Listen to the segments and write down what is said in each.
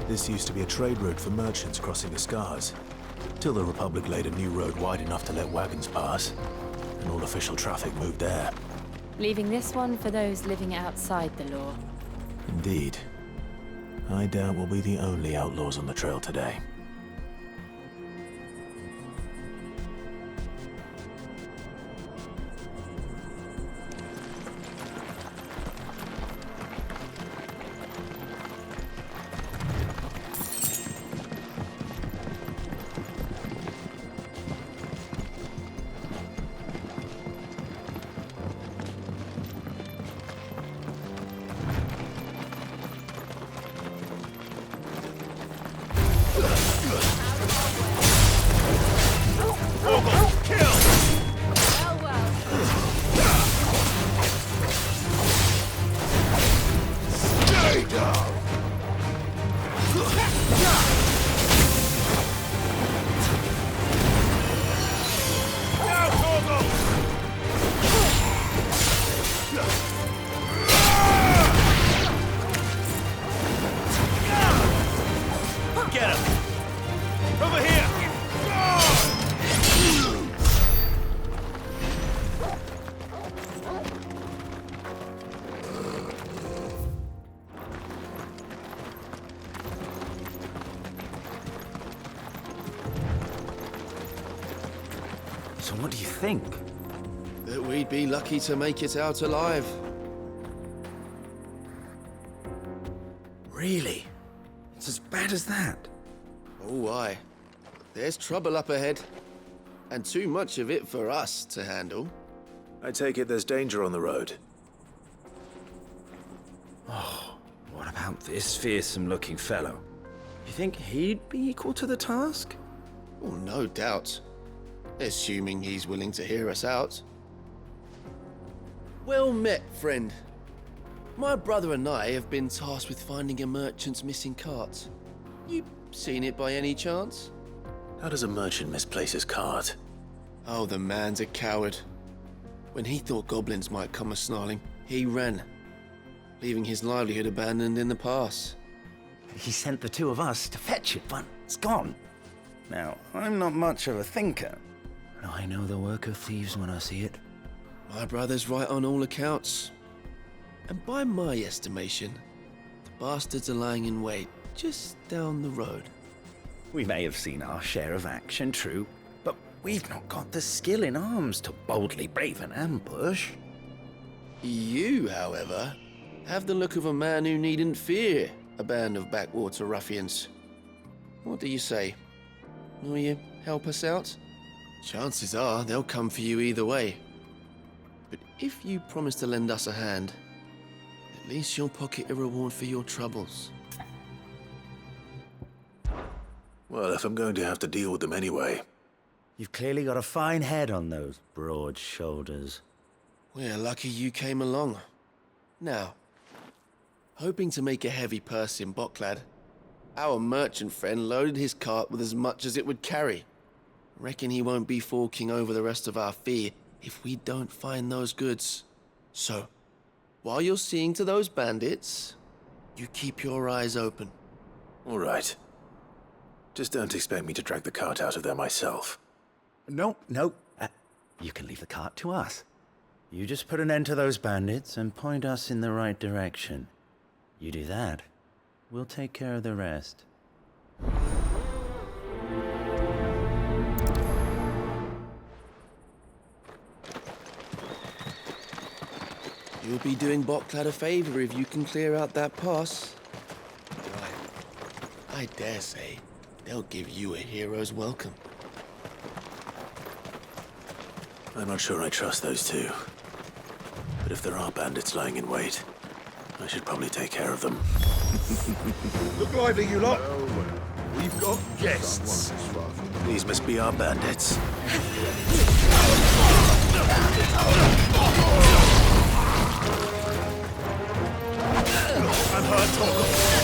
This used to be a trade route for merchants crossing the Scars, till the Republic laid a new road wide enough to let wagons pass, and all official traffic moved there. Leaving this one for those living outside the law. Indeed. I doubt we'll be the only outlaws on the trail today. So what do you think? That we'd be lucky to make it out alive. Really? It's as bad as that? Oh, aye. There's trouble up ahead. And too much of it for us to handle. I take it there's danger on the road. Oh, what about this fearsome-looking fellow? You think he'd be equal to the task? Oh, no doubt. Assuming he's willing to hear us out. Well met, friend. My brother and I have been tasked with finding a merchant's missing cart. You seen it by any chance? How does a merchant misplace his cart? Oh, the man's a coward. When he thought goblins might come a-snarling, he ran, leaving his livelihood abandoned in the pass. He sent the two of us to fetch it, but it's gone. Now, I'm not much of a thinker, but I know the work of thieves when I see it. My brother's right on all accounts. And by my estimation, the bastards are lying in wait just down the road. We may have seen our share of action, true, but we've not got the skill in arms to boldly brave an ambush. You, however, have the look of a man who needn't fear a band of backwater ruffians. What do you say? Will you help us out? Chances are they'll come for you either way. But if you promise to lend us a hand, at least you'll pocket a reward for your troubles. Well, if I'm going to have to deal with them anyway. You've clearly got a fine head on those broad shoulders. We're lucky you came along. Now, hoping to make a heavy purse in Boklad, our merchant friend loaded his cart with as much as it would carry. Reckon he won't be forking over the rest of our fee if we don't find those goods. So, while you're seeing to those bandits, you keep your eyes open. All right. Just don't expect me to drag the cart out of there myself. No. You can leave the cart to us. You just put an end to those bandits and point us in the right direction. You do that, we'll take care of the rest. You'll be doing Boklad a favor if you can clear out that pass. I dare say they'll give you a hero's welcome. I'm not sure I trust those two. But if there are bandits lying in wait, I should probably take care of them. Look lively, you lot. We've got guests. These must be our bandits. I've heard talk of...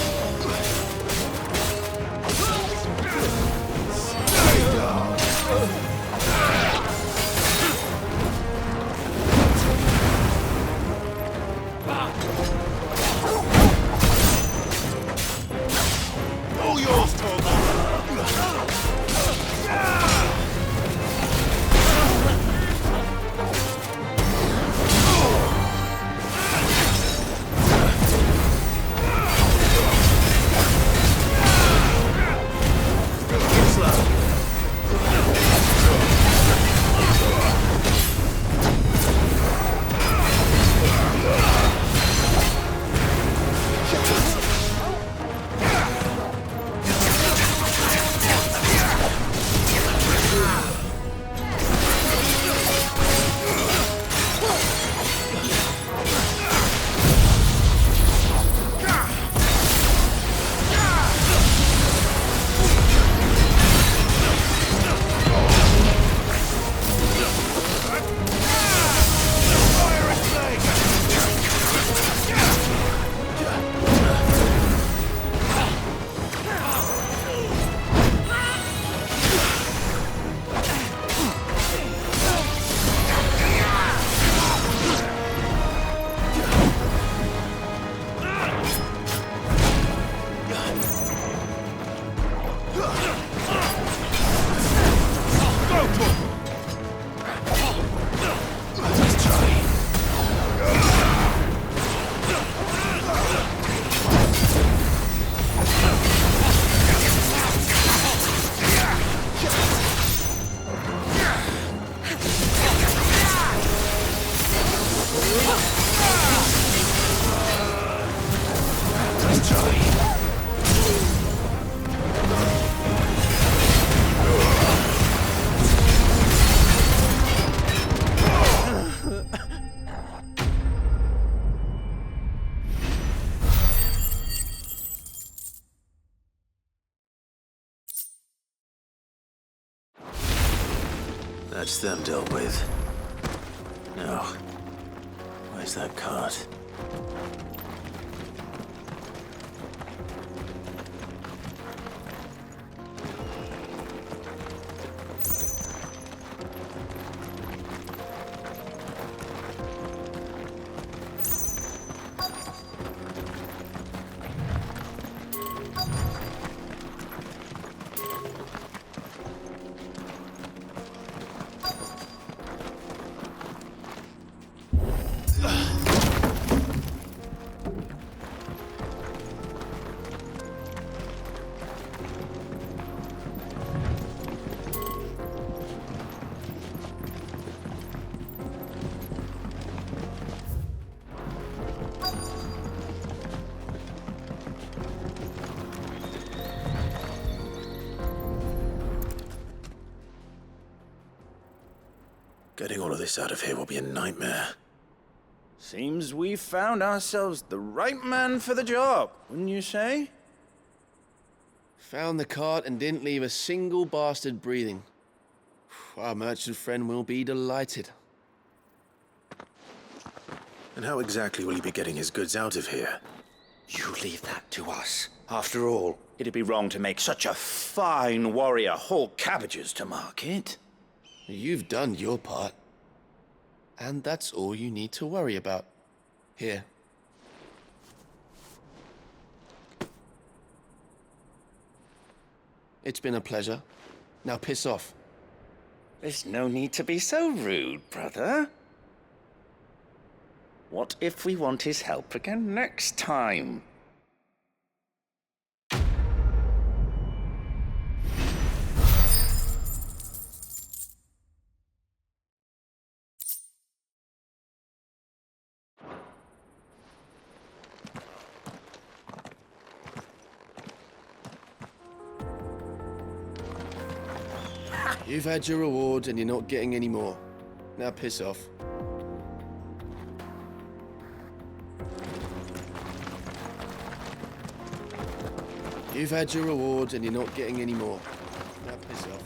All yours, Torgal. That's them dealt with. Now, where's that cart? Getting all of this out of here will be a nightmare. Seems we've found ourselves the right man for the job, wouldn't you say? Found the cart and didn't leave a single bastard breathing. Our merchant friend will be delighted. And how exactly will he be getting his goods out of here? You leave that to us. After all, it'd be wrong to make such a fine warrior haul cabbages to market. You've done your part. And that's all you need to worry about. Here. It's been a pleasure. Now piss off. There's no need to be so rude, brother. What if we want his help again next time? You've had your reward and you're not getting any more. Now piss off. You've had your reward and you're not getting any more. Now piss off.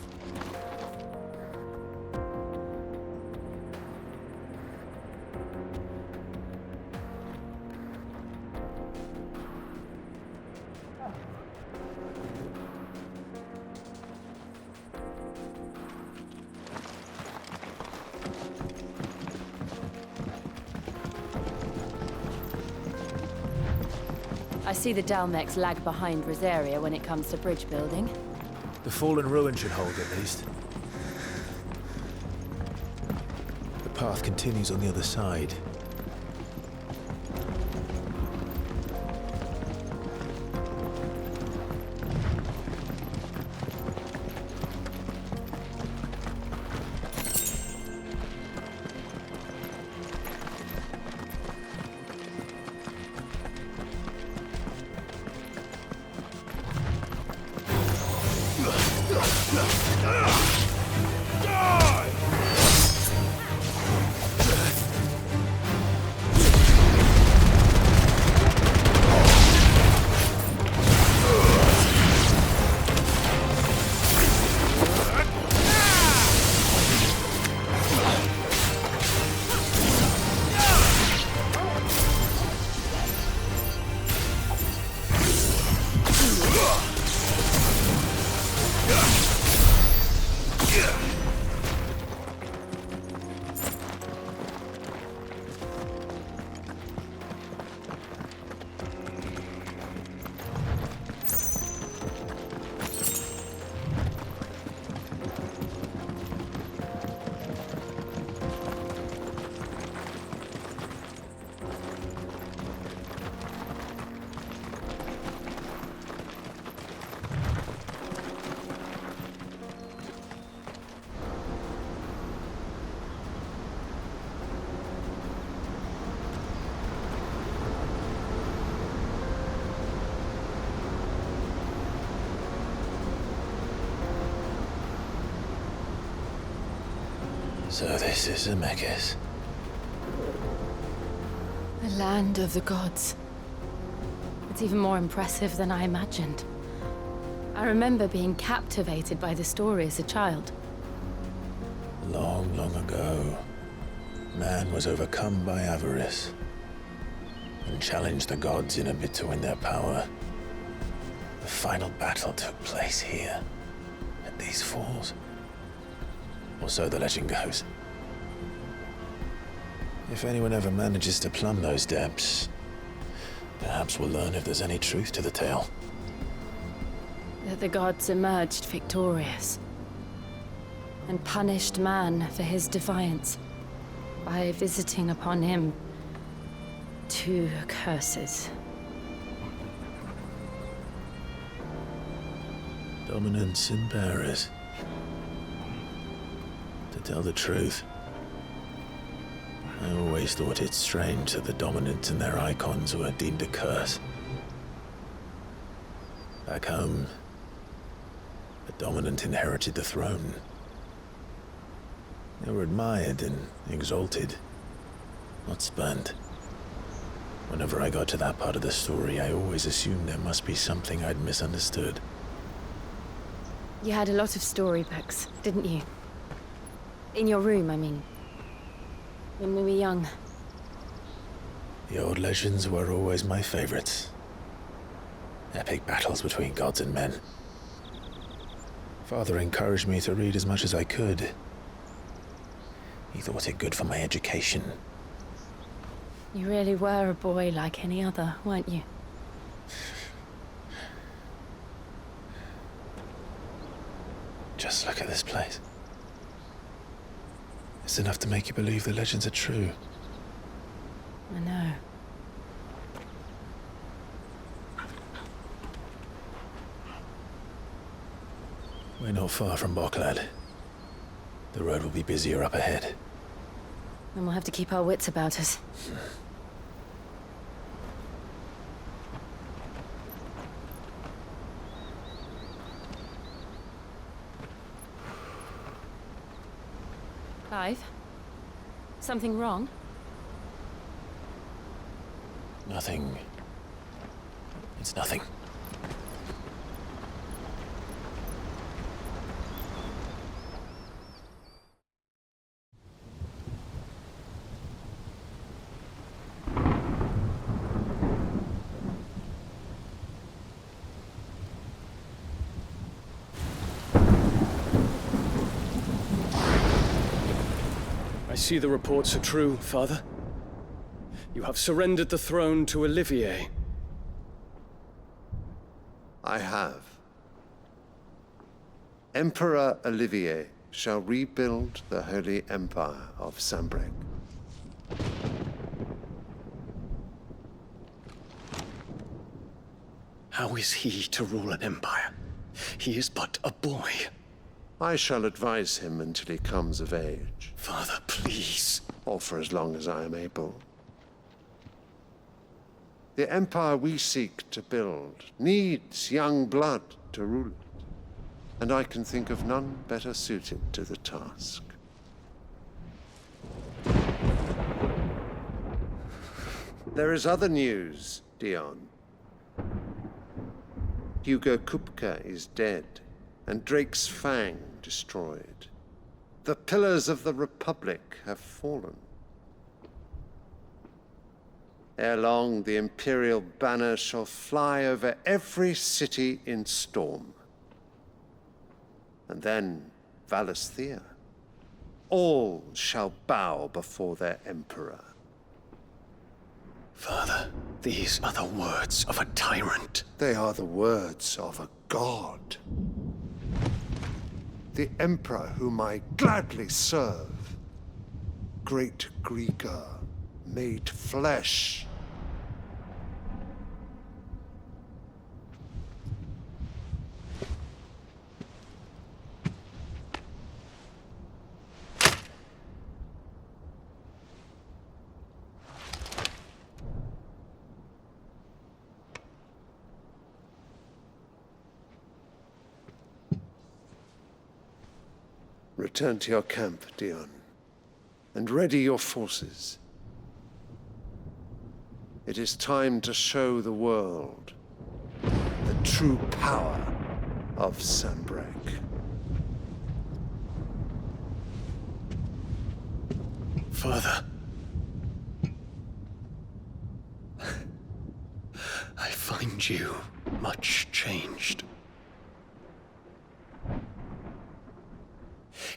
I see the Dalmex lag behind Rosaria when it comes to bridge building. The fallen ruin should hold at least. The path continues on the other side. So this is Zemeckis. The land of the gods. It's even more impressive than I imagined. I remember being captivated by the story as a child. Long, long ago, man was overcome by avarice and challenged the gods in a bid to win their power. The final battle took place here, at these falls. Or so the legend goes. If anyone ever manages to plumb those depths, perhaps we'll learn if there's any truth to the tale. That the gods emerged victorious and punished man for his defiance by visiting upon him 2 curses. Dominance and bearers. To tell the truth, I always thought it strange that the dominants and their icons were deemed a curse. Back home, the dominant inherited the throne. They were admired and exalted, not spurned. Whenever I got to that part of the story, I always assumed there must be something I'd misunderstood. You had a lot of storybooks, didn't you? In your room, I mean. When we were young. The old legends were always my favorites. Epic battles between gods and men. Father encouraged me to read as much as I could. He thought it good for my education. You really were a boy like any other, weren't you? Just look at this place. It's enough to make you believe the legends are true. I know. We're not far from Boklad. The road will be busier up ahead. Then we'll have to keep our wits about us. Clive? Something wrong? Nothing. It's nothing. see the reports are true, Father. You have surrendered the throne to Olivier. I have. Emperor Olivier shall rebuild the Holy Empire of Sanbreque. How is he to rule an empire? He is but a boy. I shall advise him until he comes of age, Father, please. or for as long as I am able. The empire we seek to build needs young blood to rule it, and I can think of none better suited to the task. There is other news, Dion. Hugo Kupka is dead, and Drake's Fang destroyed. The pillars of the Republic have fallen. Ere long, the Imperial banner shall fly over every city in Storm. And then Valisthea. All shall bow before their Emperor. Father, these are the words of a tyrant. They are the words of a god. The Emperor whom I gladly serve. Great Greagor, made flesh. Return to your camp, Dion, and ready your forces. It is time to show the world the true power of Sanbreque. Father. I find you much changed.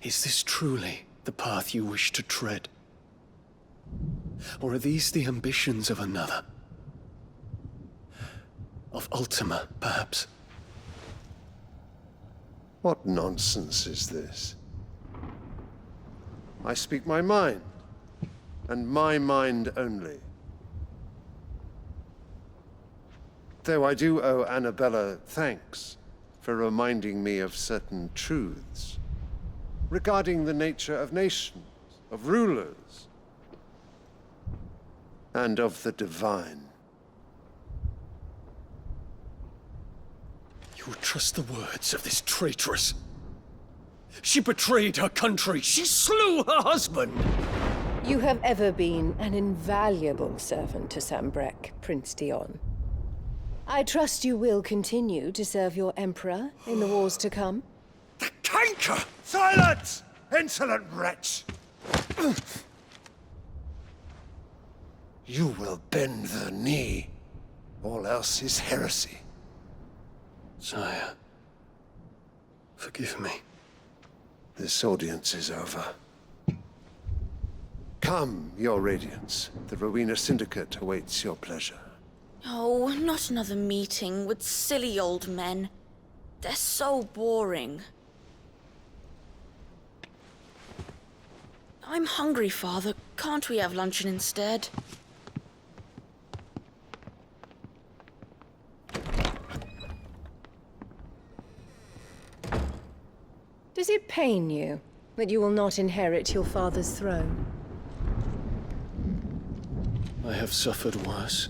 Is this truly the path you wish to tread? Or are these the ambitions of another? Of Ultima, perhaps? What nonsense is this? I speak my mind, and my mind only. Though I do owe Annabella thanks for reminding me of certain truths regarding the nature of nations, of rulers, and of the divine. You would trust the words of this traitress? She betrayed her country! She slew her husband! You have ever been an invaluable servant to Sanbreque, Prince Dion. I trust you will continue to serve your Emperor in the wars to come. The canker! Silence! Insolent wretch! You will bend the knee. All else is heresy. Sire, forgive me. This audience is over. Come, your Radiance. The Rowena Syndicate awaits your pleasure. Oh, not another meeting with silly old men. They're so boring. I'm hungry, Father. Can't we have luncheon instead? Does it pain you that you will not inherit your father's throne? I have suffered worse.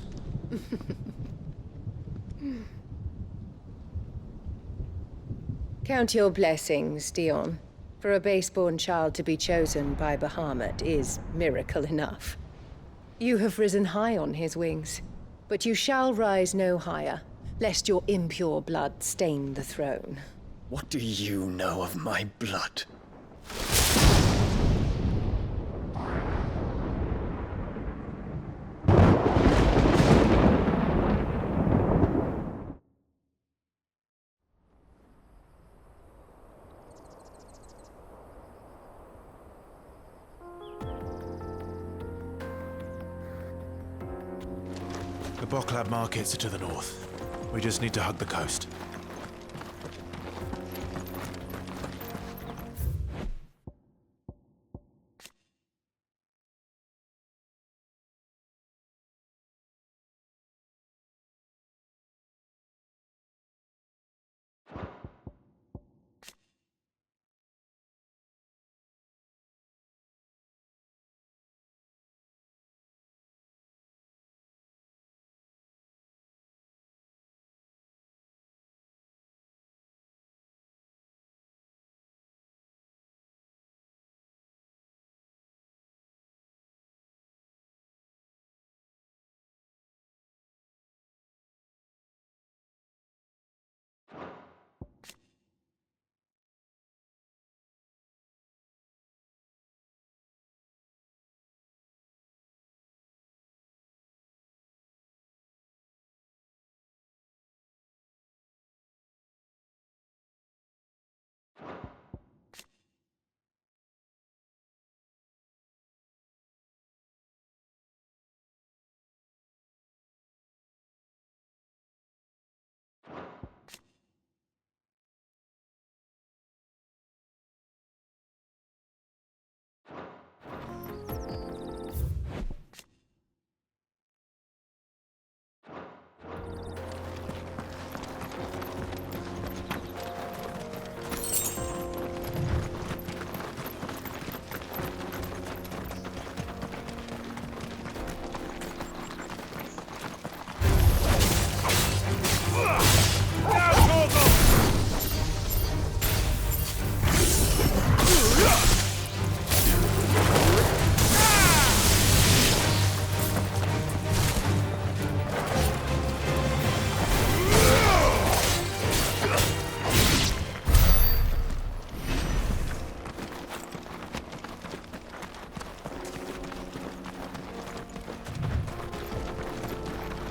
Count your blessings, Dion. For a base-born child to be chosen by Bahamut is miracle enough. You have risen high on his wings, but you shall rise no higher, lest your impure blood stain the throne. What do you know of my blood? Boklab markets are to the north. We just need to hug the coast.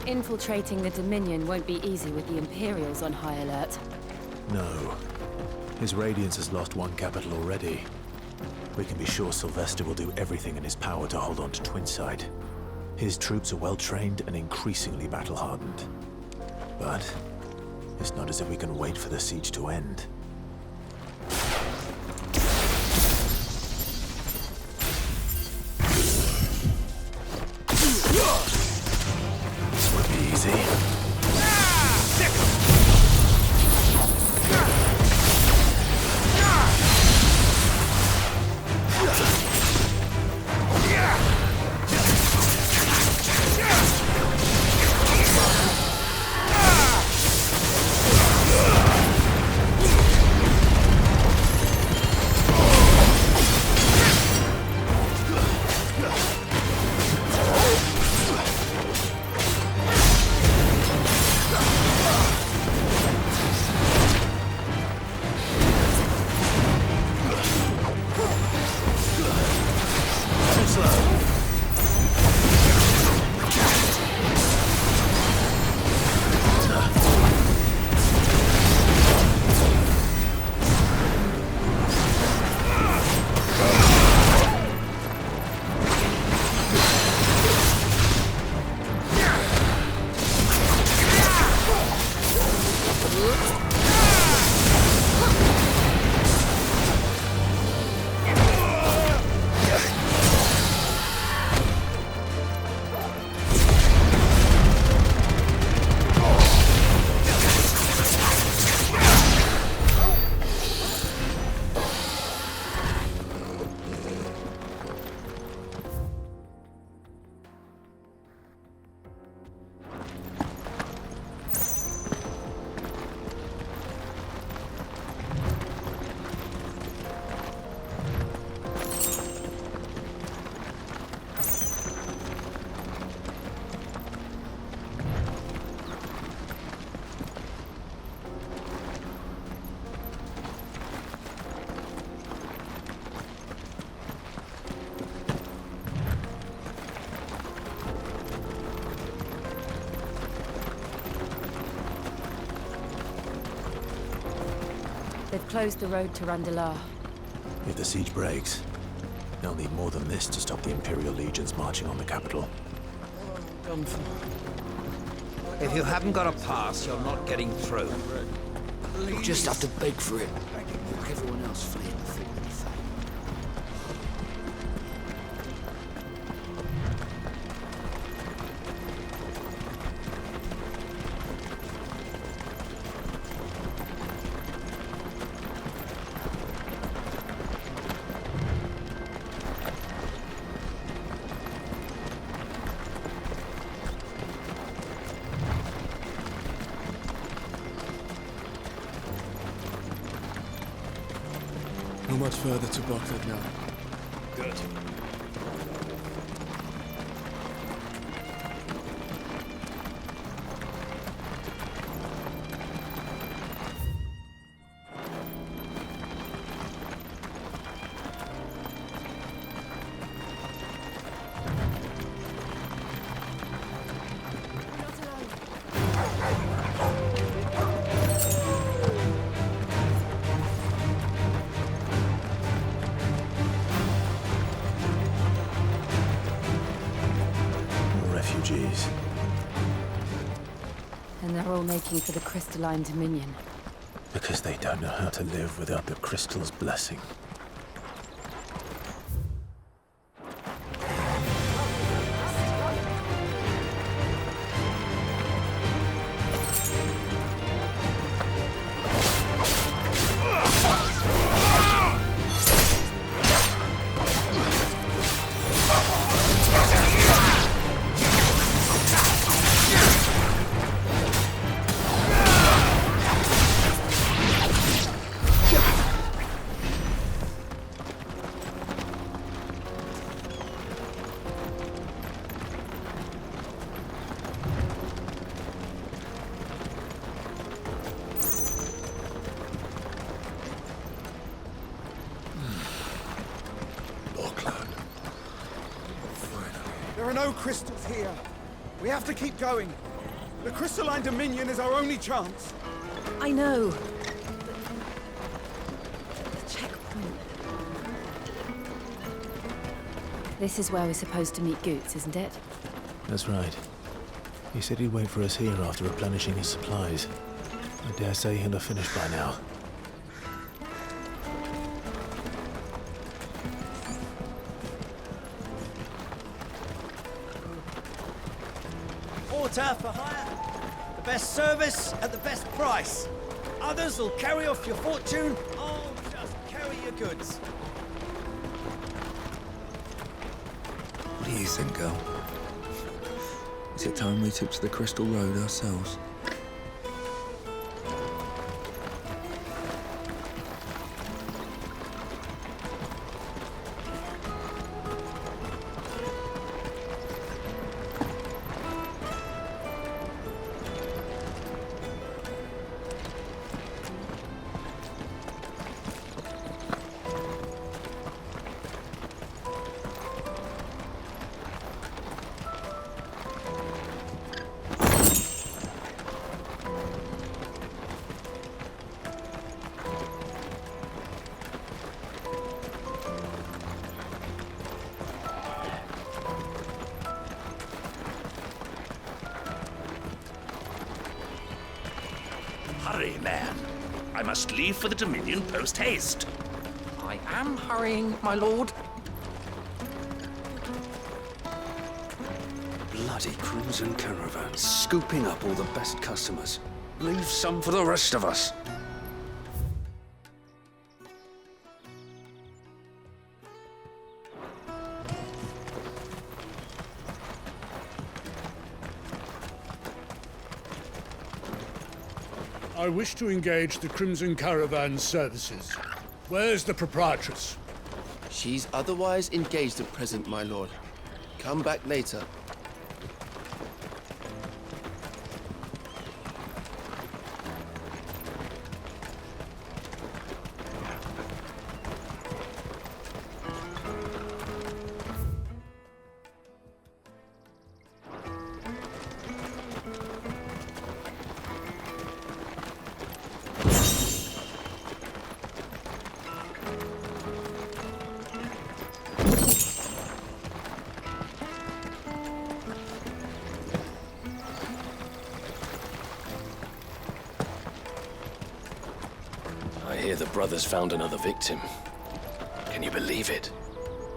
Infiltrating the Dominion won't be easy with the Imperials on high alert. No. His Radiance has lost one capital already. We can be sure Sylvester will do everything in his power to hold on to Twinside. His troops are well-trained and increasingly battle-hardened. But it's not as if we can wait for the siege to end. This won't be easy. They've closed the road to Randalar. If the siege breaks, they'll need more than this to stop the Imperial legions marching on the capital. Done for. If you haven't got a pass, you're not getting through. You'll just have to beg for it, like everyone else fleeing the thick of the fight. Not much further to Bocklet now. Good. Refugees. And they're all making for the Crystalline Dominion. Because they don't know how to live without the crystal's blessing. There are no crystals here. We have to keep going. The Crystalline Dominion is our only chance. I know. The checkpoint. This is where we're supposed to meet Goots, isn't it? That's right. He said he'd wait for us here after replenishing his supplies. I dare say he'll have finished by now. Water for hire. The best service at the best price. Others will carry off your fortune. I'll just carry your goods. What do you think, girl? Is it time we took to the Crystal Road ourselves? Hurry, man. I must leave for the Dominion post-haste. I am hurrying, my lord. Bloody Crimson Caravan, scooping up all the best customers. Leave some for the rest of us. I wish to engage the Crimson Caravan services. Where's the proprietress? She's otherwise engaged at present, my lord. Come back later. hear the brothers found another victim. Can you believe it?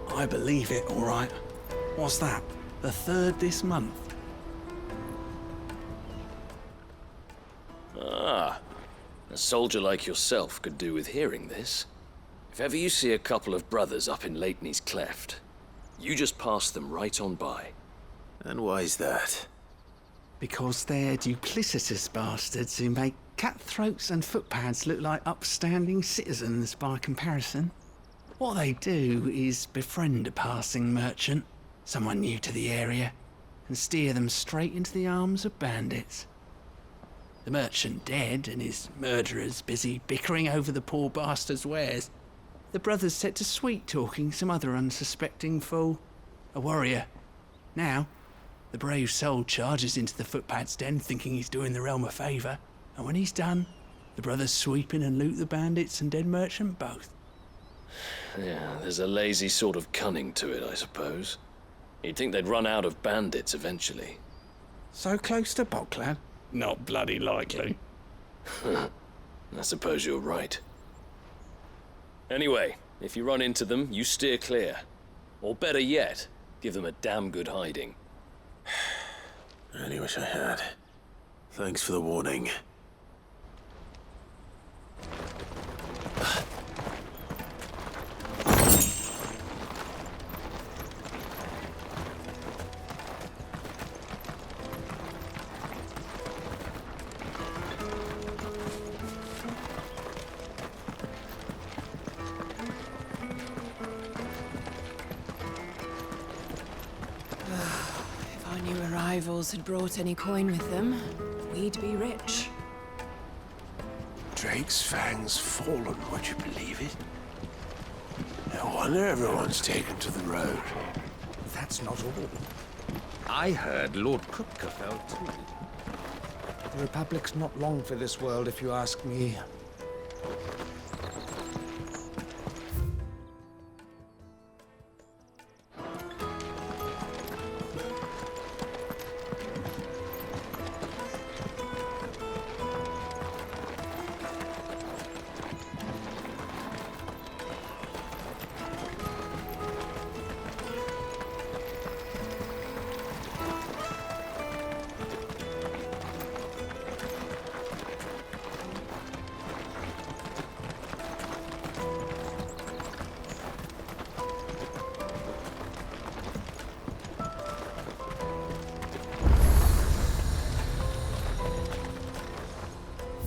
I believe it, all right. What's that? The third this month? Ah, a soldier like yourself could do with hearing this. If ever you see a couple of brothers up in Leitney's Cleft, you just pass them right on by. And why's that? Because they're duplicitous bastards who make cutthroats and footpads look like upstanding citizens by comparison. What they do is befriend a passing merchant, someone new to the area, and steer them straight into the arms of bandits. The merchant dead and his murderers busy bickering over the poor bastard's wares. The brothers set to sweet-talking some other unsuspecting fool, a warrior. Now, the brave soul charges into the footpad's den thinking he's doing the realm a favour, and when he's done, the brothers sweep in and loot the bandits and dead merchant both. Yeah, there's a lazy sort of cunning to it, I suppose. You'd think they'd run out of bandits eventually. So close to Bocklad? Not bloody likely. I suppose you're right. Anyway, if you run into them, you steer clear. Or better yet, give them a damn good hiding. I only wish I had. Thanks for the warning. If our new arrivals had brought any coin with them, we'd be rich. Drake's Fang's fallen, would you believe it? No wonder everyone's taken to the road. That's not all. I heard Lord Kupka fell too. The Republic's not long for this world, if you ask me.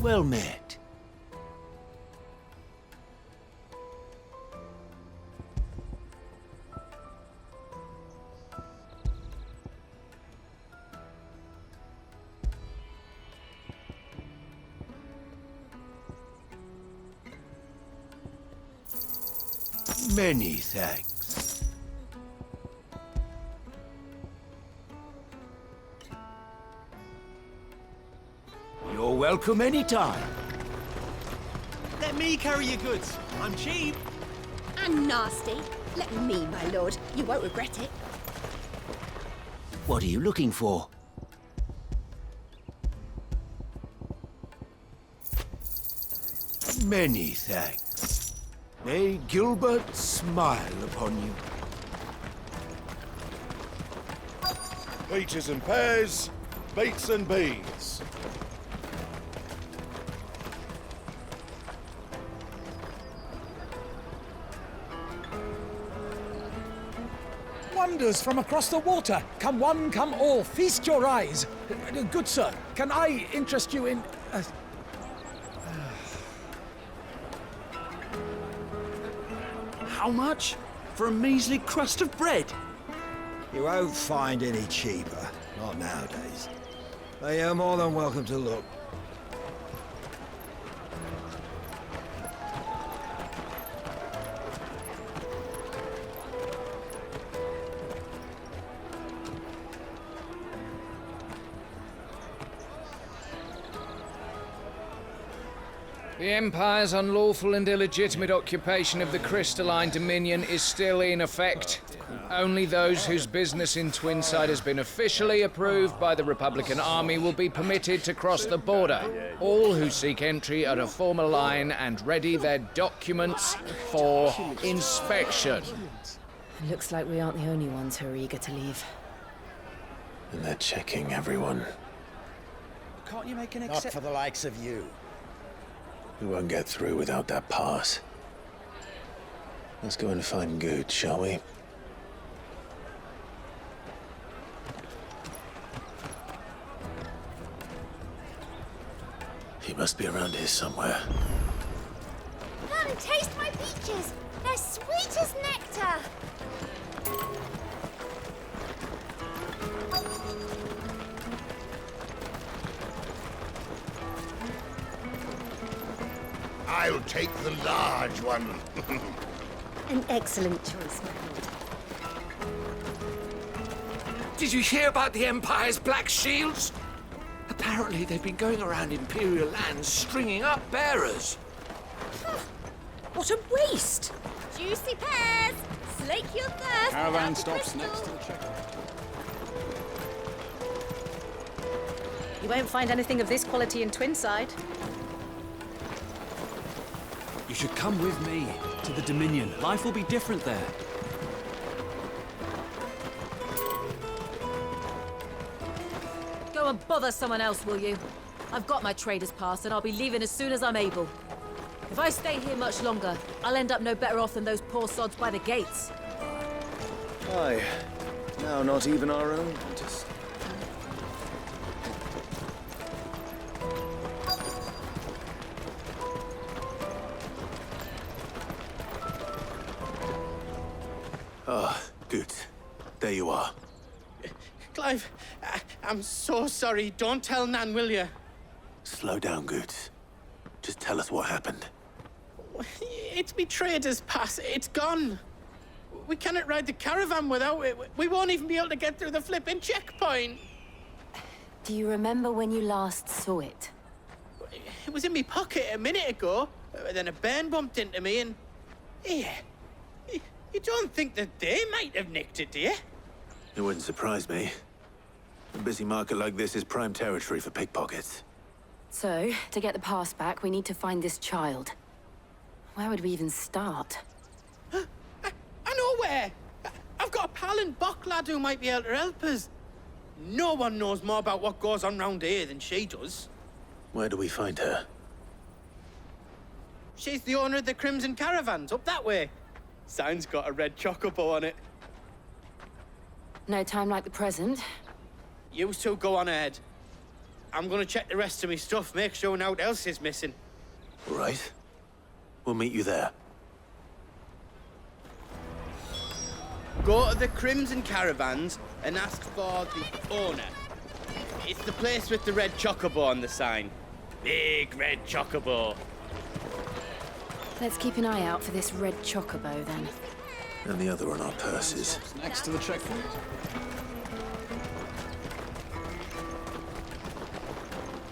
Well met. Many thanks. You're welcome anytime. Let me carry your goods. I'm cheap. And nasty. Let me, my lord. You won't regret it. What are you looking for? Many thanks. May Gilbert smile upon you. Peaches and pears, beets and beans. Wonders from across the water. Come one, come all. Feast your eyes. Good sir, can I interest you in... How much? For a measly crust of bread? You won't find any cheaper. Not nowadays. But you're more than welcome to look. The Empire's unlawful and illegitimate occupation of the Crystalline Dominion is still in effect. Only those whose business in Twinside has been officially approved by the Republican Army will be permitted to cross the border. All who seek entry are to form a line and ready their documents for inspection. Looks like we aren't the only ones who are eager to leave. And they're checking everyone. Can't you make an exception? Not for the likes of you. We won't get through without that pass. Let's go and find Good, shall we? He must be around here somewhere. Come, taste my peaches! They're sweet as nectar! I'll take the large one. An excellent choice, my lord. Did you hear about the Empire's Black Shields? Apparently they've been going around Imperial lands stringing up bearers. What a waste! Juicy pears! Slake your thirst! Caravan without the stops crystal. next to the checkpoint. You won't find anything of this quality in Twinside. You should come with me to the Dominion. Life will be different there. Go and bother someone else, will you? I've got my trader's pass and I'll be leaving as soon as I'm able. If I stay here much longer, I'll end up no better off than those poor sods by the gates. Aye. Now not even our own Ventus. Ah, good. There you are. Clive, I'm so sorry. Don't tell Nan, will you? Slow down, Goods. Just tell us what happened. It's me trader's pass. It's gone. We cannot ride the caravan without it. We won't even be able to get through the flipping checkpoint. Do you remember when you last saw it? It was in my pocket a minute ago. Then a bairn bumped into me and... Yeah. You don't think that they might have nicked it, do you? It wouldn't surprise me. A busy market like this is prime territory for pickpockets. So, to get the pass back, we need to find this child. Where would we even start? I know where! I've got a pal in Bocklad who might be able to help us. No one knows more about what goes on round here than she does. Where do we find her? She's the owner of the Crimson Caravans, up that way. Sign's got a red chocobo on it. No time like the present. You two go on ahead. I'm gonna check the rest of my stuff, make sure naught else is missing. All right. We'll meet you there. Go to the Crimson Caravans and ask for the owner. It's the place with the red chocobo on the sign. Big red chocobo. Let's keep an eye out for this red chocobo, then. And the other on our purses. Next to the checkpoint.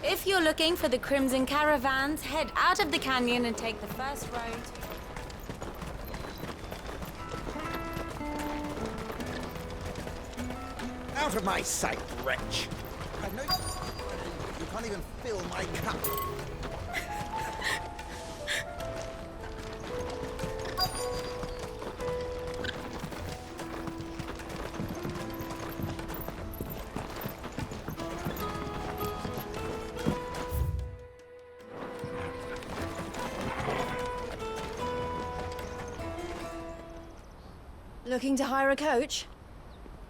If you're looking for the Crimson Caravans, head out of the canyon and take the first road. Out of my sight, wretch! I've no... You can't even fill my cup. Looking to hire a coach?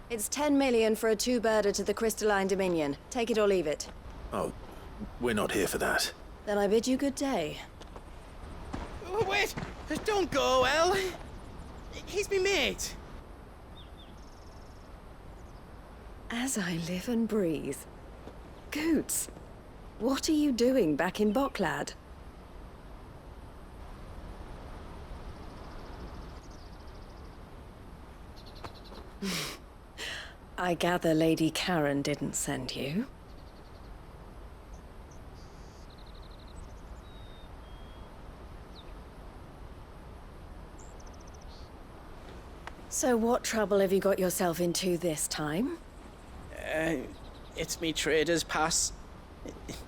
It's 10 million for a two-birder to the Crystalline Dominion. Take it or leave it. Oh, we're not here for that. Then I bid you good day. Oh, wait! Don't go, El. He's me mate. As I live and breathe. Goots, what are you doing back in Bocklad? I gather Lady Karen didn't send you. So what trouble have you got yourself into this time? It's me trader's pass.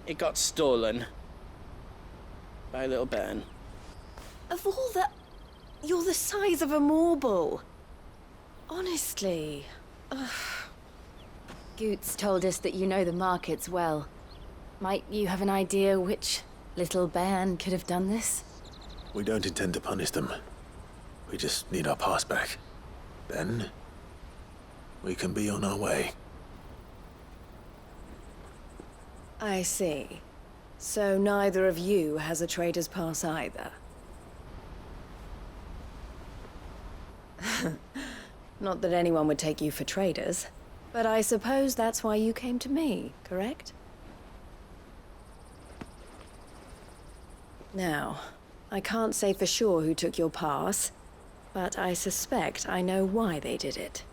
It got stolen. By little Ben. Of all the... You're the size of a marble. Honestly. Ugh. Goots told us that you know the markets well. Might you have an idea which little bairn could have done this? We don't intend to punish them. We just need our pass back. Then, we can be on our way. I see. So neither of you has a trader's pass either. Not that anyone would take you for traders, but I suppose that's why you came to me, correct? Now, I can't say for sure who took your pass, but I suspect I know why they did it.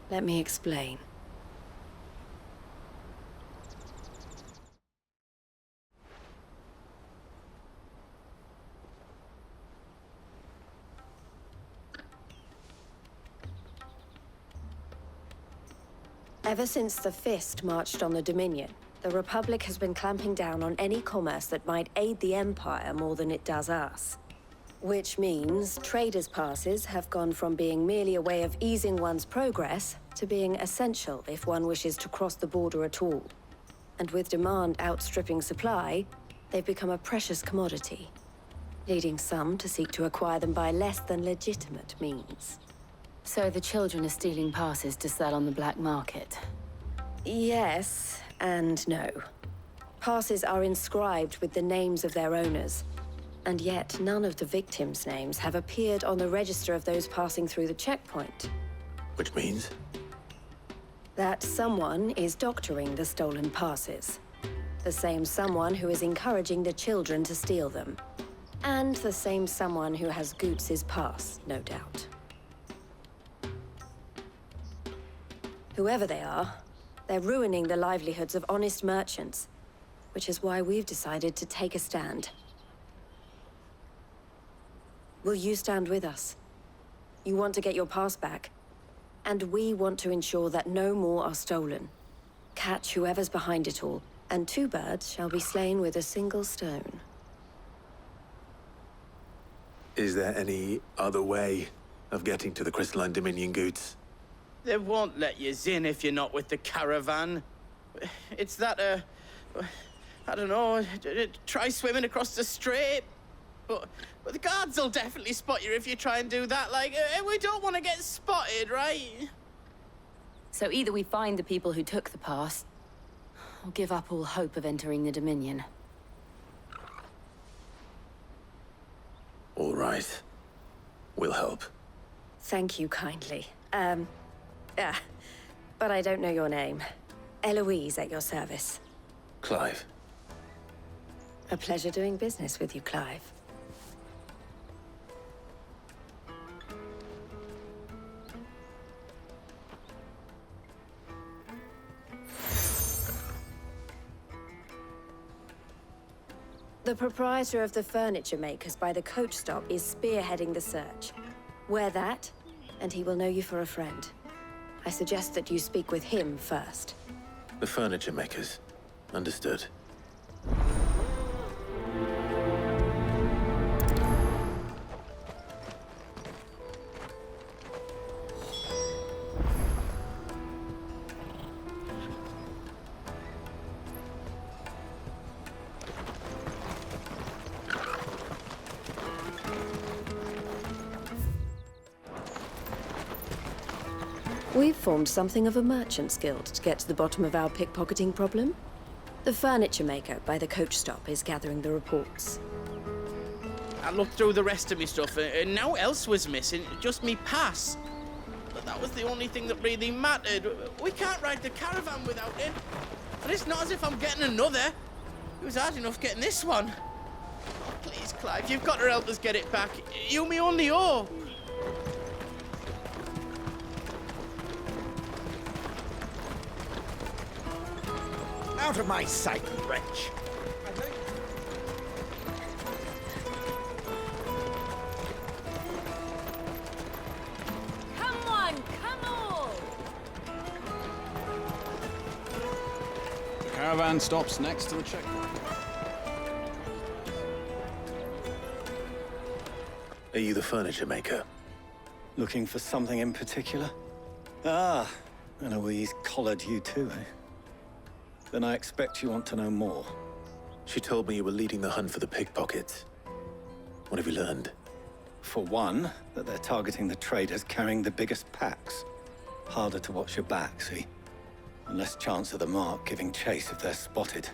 Let me explain. Ever since the Fist marched on the Dominion, the Republic has been clamping down on any commerce that might aid the Empire more than it does us. Which means traders' passes have gone from being merely a way of easing one's progress to being essential if one wishes to cross the border at all. And with demand outstripping supply, they've become a precious commodity, leading some to seek to acquire them by less than legitimate means. So the children are stealing passes to sell on the black market? Yes, and no. Passes are inscribed with the names of their owners, and yet none of the victims' names have appeared on the register of those passing through the checkpoint. Which means? That someone is doctoring the stolen passes. The same someone who is encouraging the children to steal them. And the same someone who has Goots' pass, no doubt. Whoever they are, they're ruining the livelihoods of honest merchants, which is why we've decided to take a stand. Will you stand with us? You want to get your pass back, and we want to ensure that no more are stolen. Catch whoever's behind it all, and 2 birds shall be slain with a single stone. Is there any other way of getting to the Crystalline Dominion, Goots? They won't let you in if you're not with the caravan. It's that, I don't know, try swimming across the strait. But the guards will definitely spot you if you try and do that. Like, we don't want to get spotted, right? So either we find the people who took the pass, or give up all hope of entering the Dominion. All right. We'll help. Thank you kindly. But I don't know your name. Eloise at your service. Clive. A pleasure doing business with you, Clive. The proprietor of the furniture makers by the coach stop is spearheading the search. Wear that, and he will know you for a friend. I suggest that you speak with him first. The furniture makers. Understood. We've formed something of a merchant's guild to get to the bottom of our pickpocketing problem. The furniture maker by the coach stop is gathering the reports. I looked through the rest of me stuff, and now else was missing, just me pass. But that was the only thing that really mattered. We can't ride the caravan without it. And it's not as if I'm getting another. It was hard enough getting this one. Oh, please, Clive, you've got to help us get it back. You me only hope. Out of my sight, wretch! Come Caravan stops next to the checkpoint. Are you the furniture maker? Looking for something in particular? Ah, Eloise collared you too, eh? Then I expect you want to know more. She told me you were leading the hunt for the pickpockets. What have you learned? For one, that they're targeting the traders carrying the biggest packs. Harder to watch your back, see? And less chance of the mark giving chase if they're spotted.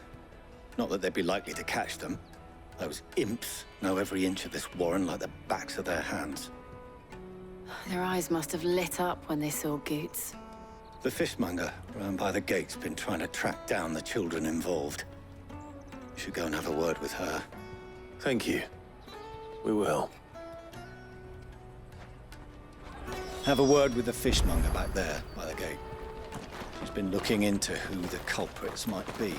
Not that they'd be likely to catch them. Those imps know every inch of this warren like the backs of their hands. Their eyes must have lit up when they saw Goots. The fishmonger round by the gate's been trying to track down the children involved. You should go and have a word with her. Thank you. We will. Have a word with the fishmonger back there by the gate. She's been looking into who the culprits might be.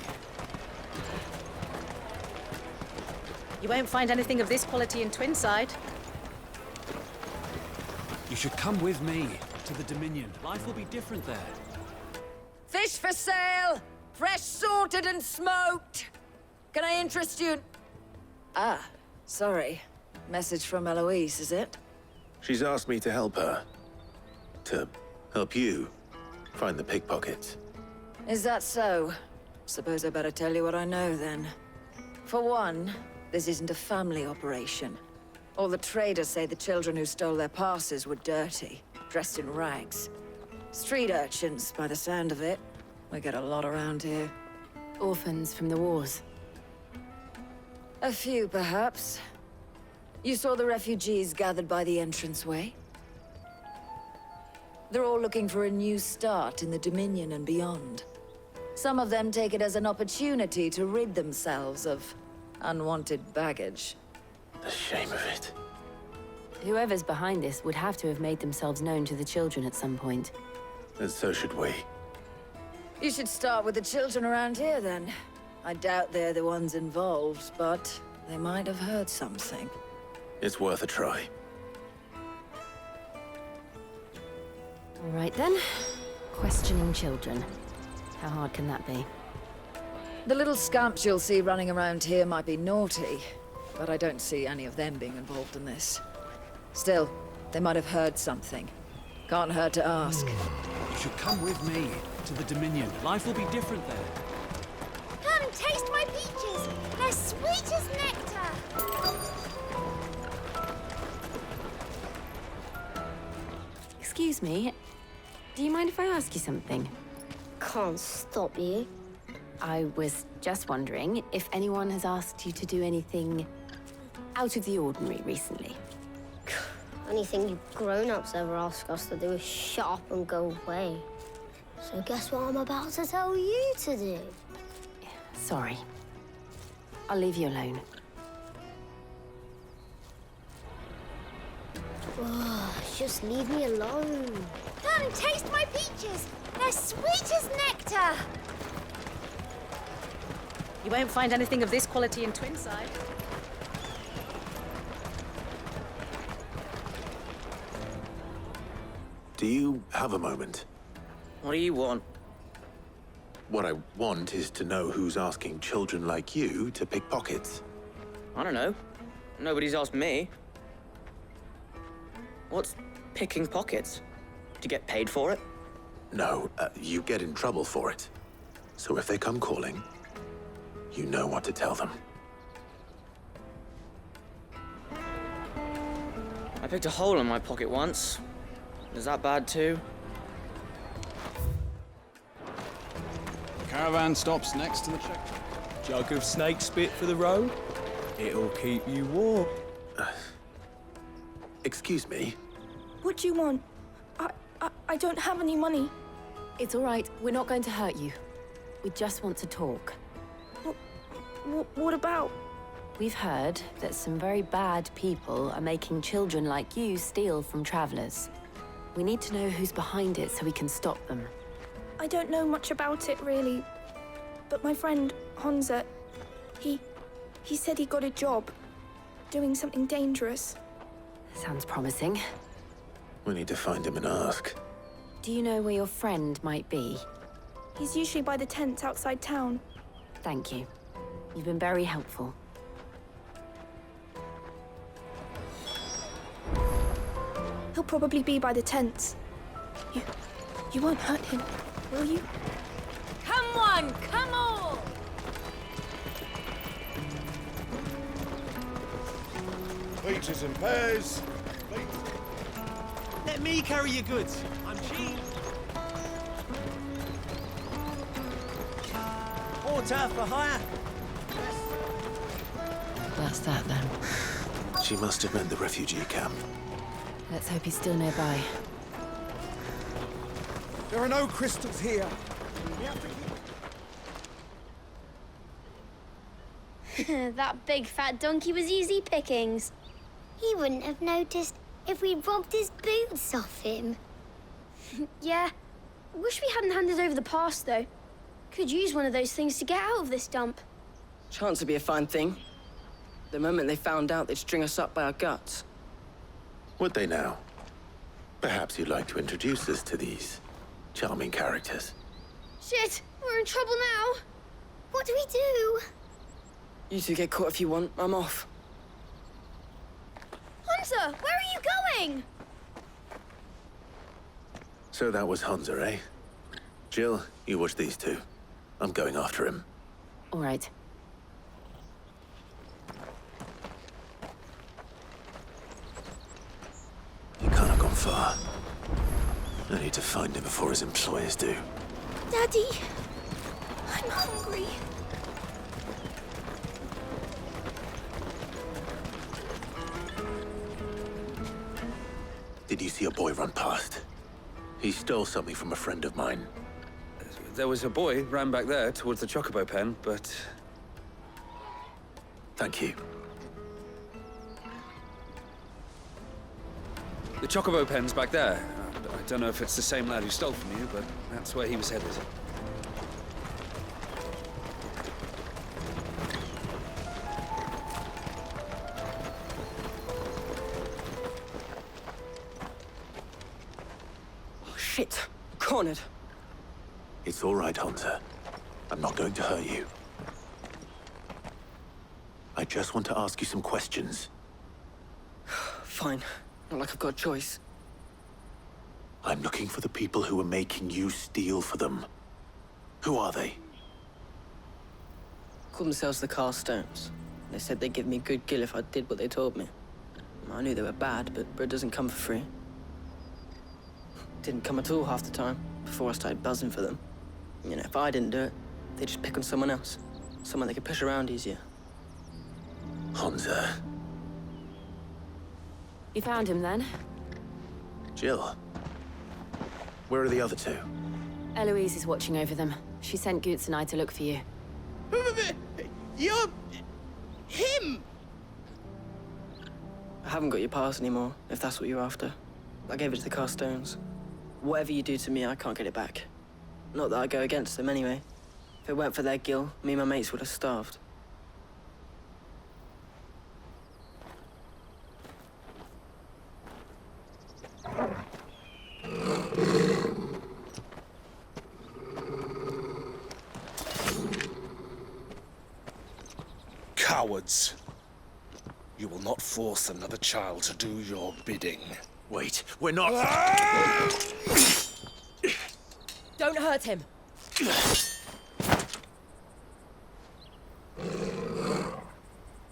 You won't find anything of this quality in Twinside. You should come with me to the Dominion. Life will be different there. Fish for sale! Fresh sorted and smoked! Can I interest you? Ah, sorry. Message from Eloise, is it? She's asked me to help her. To help you find the pickpockets. Is that so? Suppose I better tell you what I know, then. For one, this isn't a family operation. All the traders say the children who stole their passes were dirty, dressed in rags. Street urchins, by the sound of it. We get a lot around here. Orphans from the wars. A few, perhaps. You saw the refugees gathered by the entranceway? They're all looking for a new start in the Dominion and beyond. Some of them take it as an opportunity to rid themselves of unwanted baggage. The shame of it. Whoever's behind this would have to have made themselves known to the children at some point. And so should we. You should start with the children around here, then. I doubt they're the ones involved, but they might have heard something. It's worth a try. All right then. Questioning children. How hard can that be? The little scamps you'll see running around here might be naughty, but I don't see any of them being involved in this. Still, they might have heard something. Can't hurt to ask. You should come with me to the Dominion. Life will be different there. Come and taste my peaches. They're sweet as nectar. Excuse me. Do you mind if I ask you something? Can't stop you. I was just wondering if anyone has asked you to do anything out of the ordinary recently. Anything you grown-ups ever ask us to do is shut up and go away. So guess what I'm about to tell you to do? Sorry. I'll leave you alone. Just leave me alone. Come and taste my peaches. They're sweet as nectar. You won't find anything of this quality in Twinside. Do you have a moment? What do you want? What I want is to know who's asking children like you to pick pockets. I don't know. Nobody's asked me. What's picking pockets? Do you get paid for it? No, you get in trouble for it. So if they come calling, you know what to tell them. I picked a hole in my pocket once. Is that bad too? Caravan stops next to the checkpoint. Jug of snake spit for the road? It'll keep you warm. Excuse me? What do you want? I don't have any money. It's all right. We're not going to hurt you. We just want to talk. What about? We've heard that some very bad people are making children like you steal from travelers. We need to know who's behind it so we can stop them. I don't know much about it, really. But my friend, Honza, he said he got a job doing something dangerous. Sounds promising. We need to find him and ask. Do you know where your friend might be? He's usually by the tents outside town. Thank you. You've been very helpful. He'll probably be by the tents. You won't hurt him, will you? Come on, come on! Peaches and pears. Let me carry your goods. I'm cheap. Water for hire. That's that then. She must have meant the refugee camp. Let's hope he's still nearby. There are no crystals here. That big fat donkey was easy pickings. He wouldn't have noticed if we robbed his boots off him. Yeah. Wish we hadn't handed over the pass, though. Could use one of those things to get out of this dump. Chance would be a fine thing. The moment they found out, they'd string us up by our guts. Would they now? Perhaps you'd like to introduce us to these charming characters. Shit, we're in trouble now. What do we do? You two get caught if you want. I'm off. Hunter, where are you going? So that was Hunter, eh? Jill, you watch these two. I'm going after him. All right. He can't have gone far. I need to find him before his employers do. Daddy, I'm hungry. Did you see a boy run past? He stole something from a friend of mine. There was a boy ran back there towards the Chocobo pen, but... Thank you. The Chocobo pen's back there. I don't know if it's the same lad who stole from you, but that's where he was headed. Oh, shit. Cornered. It's all right, Hunter. I'm not going to hurt you. I just want to ask you some questions. Fine. Not like I've got a choice. I'm looking for the people who are making you steal for them. Who are they? Called themselves the Carstones. They said they'd give me good gill if I did what they told me. I knew they were bad, but bread doesn't come for free. Didn't come at all half the time, before I started buzzing for them. You know, if I didn't do it, they'd just pick on someone else. Someone they could push around easier. Hunter. You found him then? Jill. Where are the other two? Eloise is watching over them. She sent Goots and I to look for you. You're... him! I haven't got your pass anymore, if that's what you're after. I gave it to the Carstones. Whatever you do to me, I can't get it back. Not that I go against them anyway. If it weren't for their gill, me and my mates would have starved. Cowards. You will not force another child to do your bidding. Wait, we're not... Don't hurt him.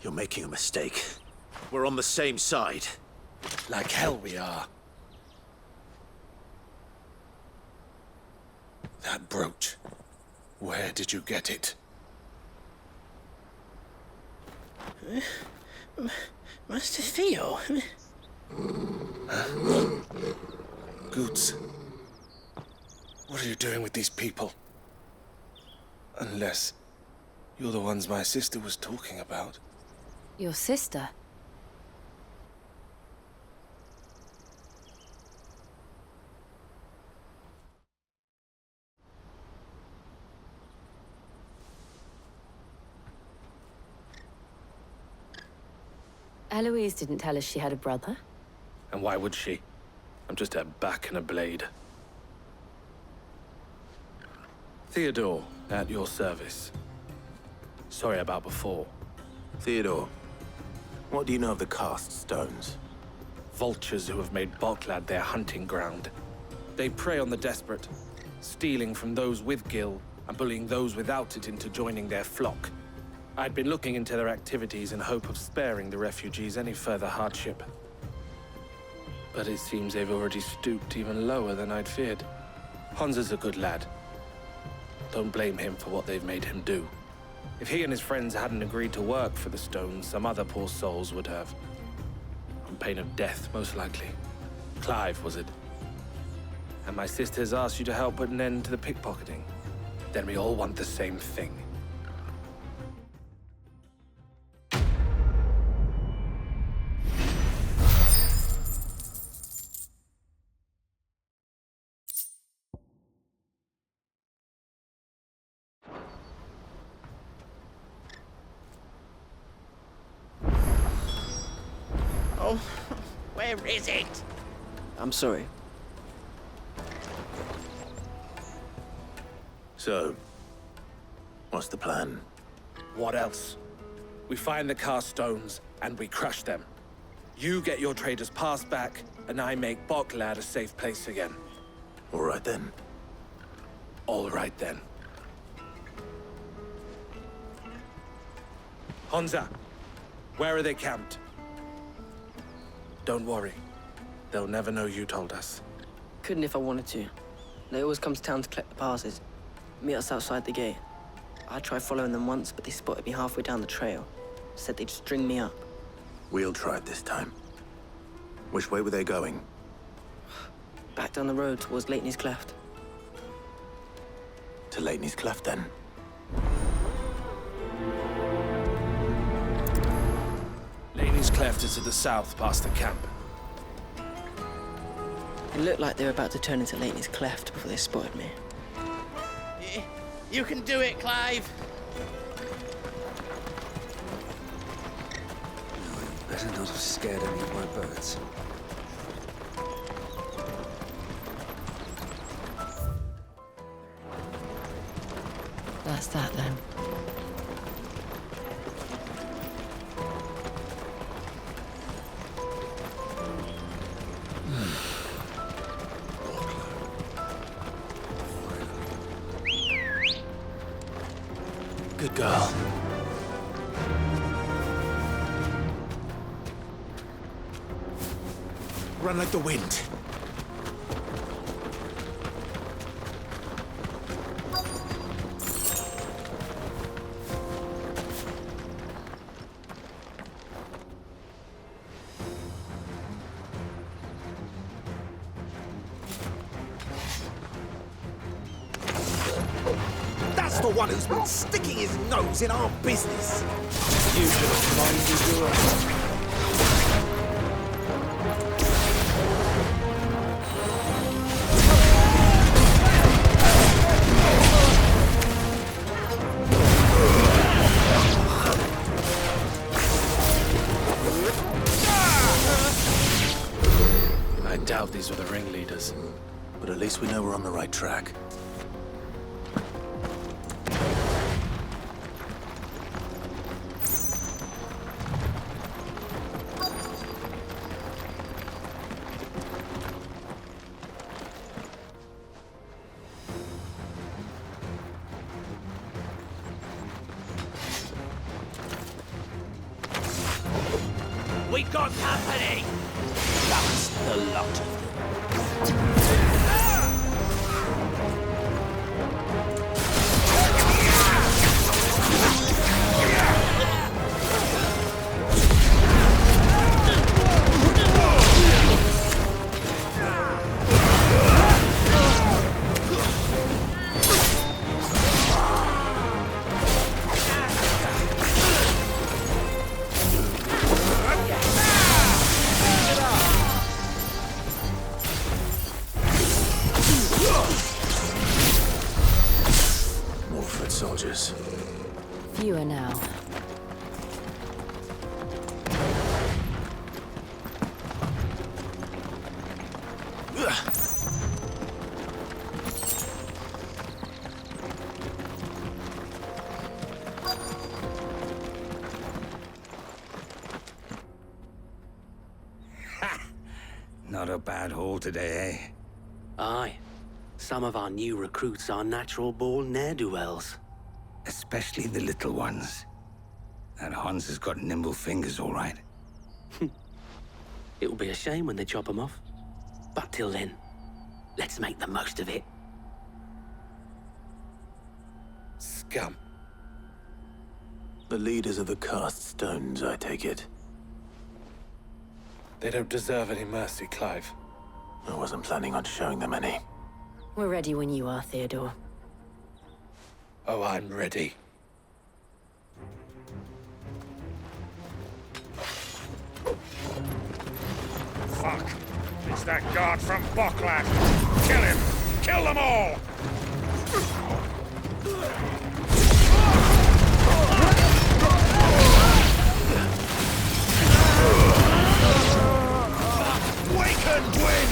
You're making a mistake. We're on the same side. Like hell we are. That brooch. Where did you get it? Master Theo? Goots. What are you doing with these people? Unless you're the ones my sister was talking about. Your sister? Eloise didn't tell us she had a brother. And why would she? I'm just a back and a blade. Theodore, at your service. Sorry about before. Theodore, what do you know of the Cast Stones? Vultures who have made Boklad their hunting ground. They prey on the desperate, stealing from those with Gil and bullying those without it into joining their flock. I'd been looking into their activities in hope of sparing the refugees any further hardship. But it seems they've already stooped even lower than I'd feared. Hunza's a good lad. Don't blame him for what they've made him do. If he and his friends hadn't agreed to work for the Stones, some other poor souls would have. On pain of death, most likely. Clive, was it? And my sisters asked you to help put an end to the pickpocketing. Then we all want the same thing. Oh, where is it? I'm sorry. So, what's the plan? What else? We find the Cast Stones, and we crush them. You get your trader's pass back, and I make Boklad a safe place again. All right then. All right then. Hunza, where are they camped? Don't worry. They'll never know you told us. Couldn't if I wanted to. They always come to town to collect the passes. Meet us outside the gate. I tried following them once, but they spotted me halfway down the trail. Said they'd string me up. We'll try it this time. Which way were they going? Back down the road towards Leitney's Cleft. To Leitney's Cleft, then? Leitney's Cleft is to the south, past the camp. It looked like they were about to turn into Leitney's Cleft before they spotted me. You can do it, Clive. Better not have scared any of my birds. That's that then. Good girl. Run like the wind. That's the one who's been sticking his nose in our business. You should have minded your own. I doubt these were the ringleaders. But at least we know we're on the right track. We got company! That's the lot of them. Not a bad haul today, eh? Aye. Some of our new recruits are natural-born ne'er-do-wells. Especially the little ones. That Hans has got nimble fingers, all right. It will be a shame when they chop them off. But till then, let's make the most of it. Scum. The leaders of the cast stones, I take it. They don't deserve any mercy, Clive. I wasn't planning on showing them any. We're ready when you are, Theodore. Oh, I'm ready. Fuck! It's that guard from Bocklad! Kill him! Kill them all! Wakened wind!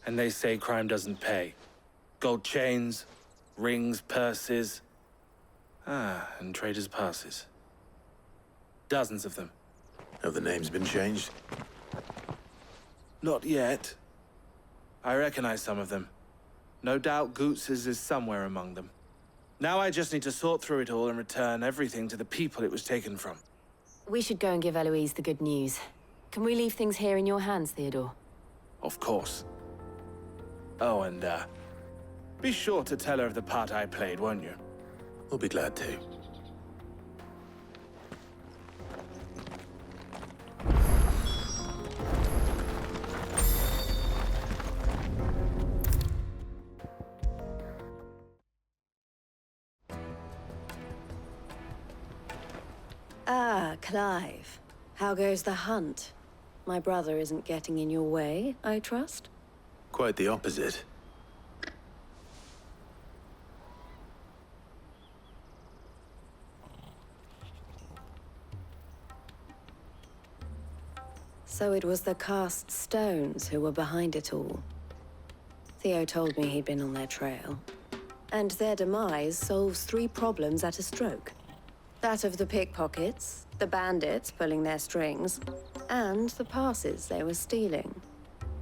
And they say crime doesn't pay. Gold chains, rings, purses. And traders' passes. Dozens of them. Have the names been changed? Not yet. I recognize some of them. No doubt Goots's is somewhere among them. Now I just need to sort through it all and return everything to the people it was taken from. We should go and give Eloise the good news. Can we leave things here in your hands, Theodore? Of course. Oh, and, be sure to tell her of the part I played, won't you? We'll be glad to. Ah, Clive. How goes the hunt? My brother isn't getting in your way, I trust? Quite the opposite. So it was the cast stones who were behind it all. Theo told me he'd been on their trail. And their demise solves 3 problems at a stroke. That of the pickpockets, the bandits pulling their strings, and the passes they were stealing.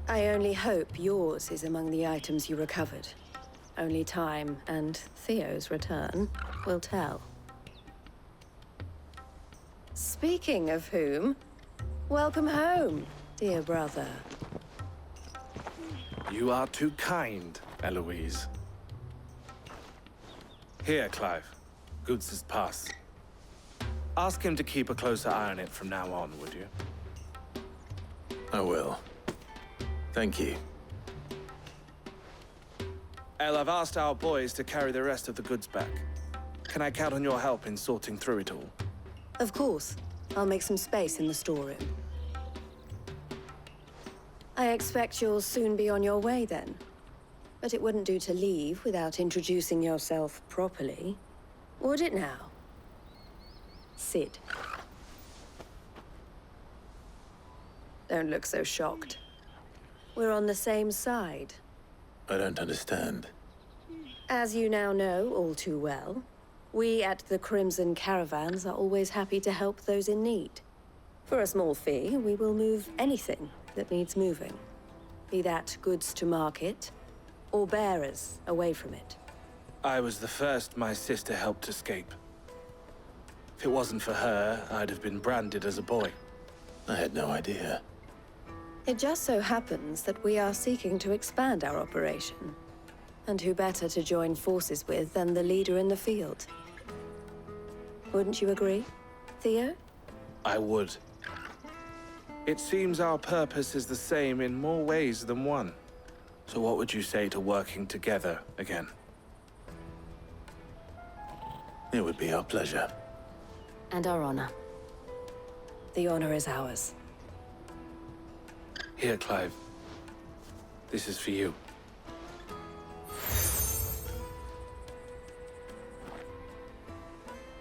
I only hope yours is among the items you recovered. Only time and Theo's return will tell. Speaking of whom, welcome home, dear brother. You are too kind, Eloise. Here, Clive. Goods' pass. Ask him to keep a closer eye on it from now on, would you? I will. Thank you. El, I've asked our boys to carry the rest of the goods back. Can I count on your help in sorting through it all? Of course. I'll make some space in the storeroom. I expect you'll soon be on your way then. But it wouldn't do to leave without introducing yourself properly. Would it now? Cid. Don't look so shocked. We're on the same side. I don't understand. As you now know all too well, we at the Crimson Caravans are always happy to help those in need. For a small fee, we will move anything that needs moving. Be that goods to market, or bearers away from it. I was the first my sister helped escape. If it wasn't for her, I'd have been branded as a boy. I had no idea. It just so happens that we are seeking to expand our operation. And who better to join forces with than the leader in the field? Wouldn't you agree, Theo? I would. It seems our purpose is the same in more ways than one. So what would you say to working together again? It would be our pleasure. And our honor. The honor is ours. Here, Clive. This is for you.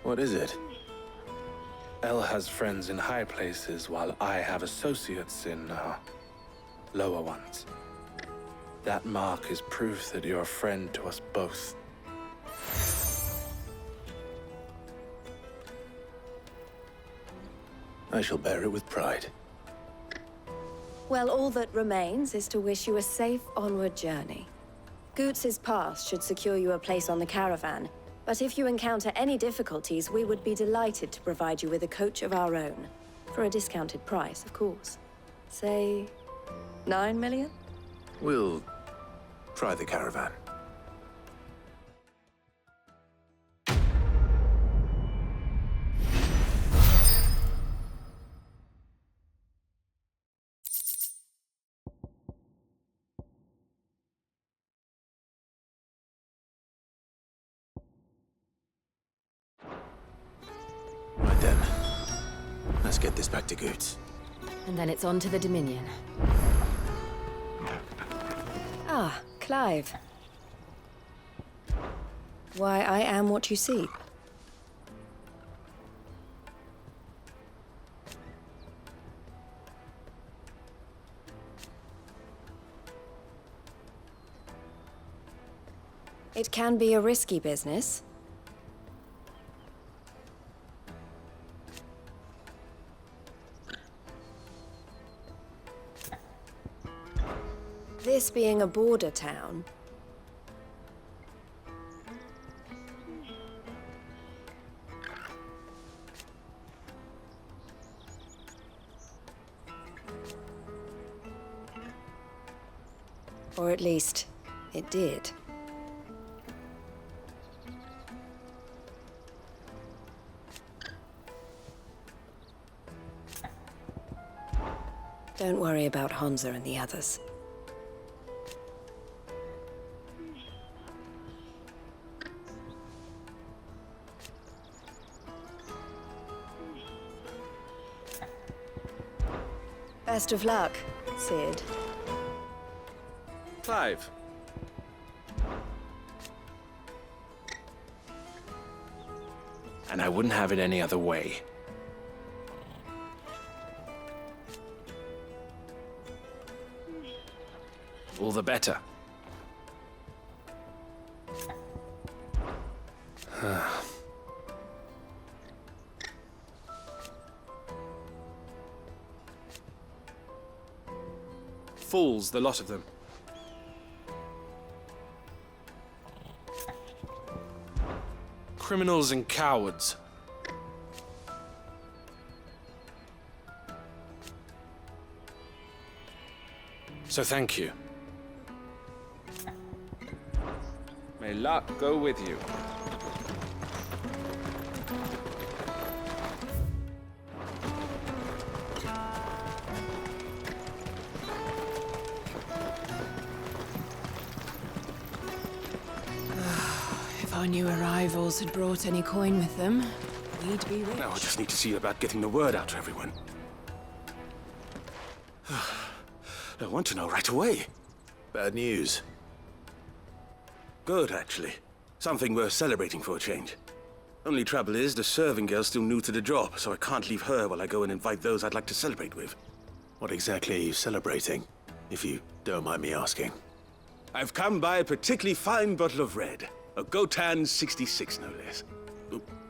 What is it? El has friends in high places, while I have associates in, lower ones. That mark is proof that you're a friend to us both. I shall bear it with pride. Well, all that remains is to wish you a safe onward journey. Goots' pass should secure you a place on the caravan, but if you encounter any difficulties, we would be delighted to provide you with a coach of our own. For a discounted price, of course. Say, 9 million? We'll try the caravan. Right then. Let's get this back to Goots. And then it's on to the Dominion. Ah, Clive. Why, I am what you see. It can be a risky business. This being a border town, or at least, it did. Don't worry about Honza and the others. Best of luck, Cid. Clive. And I wouldn't have it any other way. All the better. Fools, the lot of them. Criminals and cowards. So thank you. May luck go with you. If our new arrivals had brought any coin with them, we'd be rich. Now I just need to see about getting the word out to everyone. I want to know right away. Bad news. Good, actually. Something worth celebrating for a change. Only trouble is, the serving girl's still new to the job, so I can't leave her while I go and invite those I'd like to celebrate with. What exactly are you celebrating, if you don't mind me asking? I've come by a particularly fine bottle of red. A Gotan 66, no less.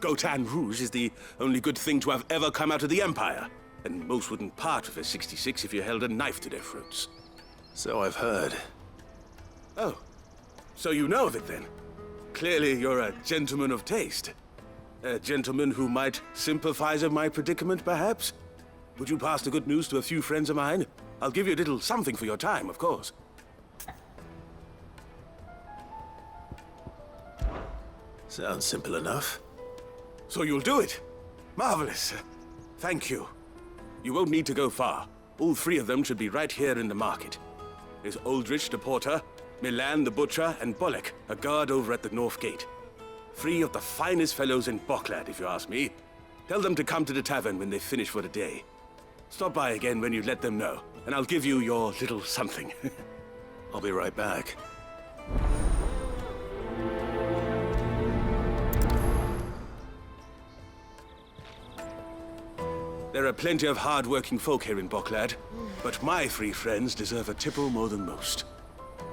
Gotan Rouge is the only good thing to have ever come out of the Empire. And most wouldn't part with a 66 if you held a knife to their throats. So I've heard. Oh, so you know of it then? Clearly you're a gentleman of taste. A gentleman who might sympathize with my predicament, perhaps? Would you pass the good news to a few friends of mine? I'll give you a little something for your time, of course. Sounds simple enough. So you'll do it? Marvelous. Thank you. You won't need to go far. All three of them should be right here in the market. There's Aldrich the porter, Milan the butcher, and Bolek, a guard over at the north gate. Three of the finest fellows in Boklad, if you ask me. Tell them to come to the tavern when they finish for the day. Stop by again when you let them know, and I'll give you your little something. I'll be right back. There are plenty of hard-working folk here in Boklad, but my three friends deserve a tipple more than most.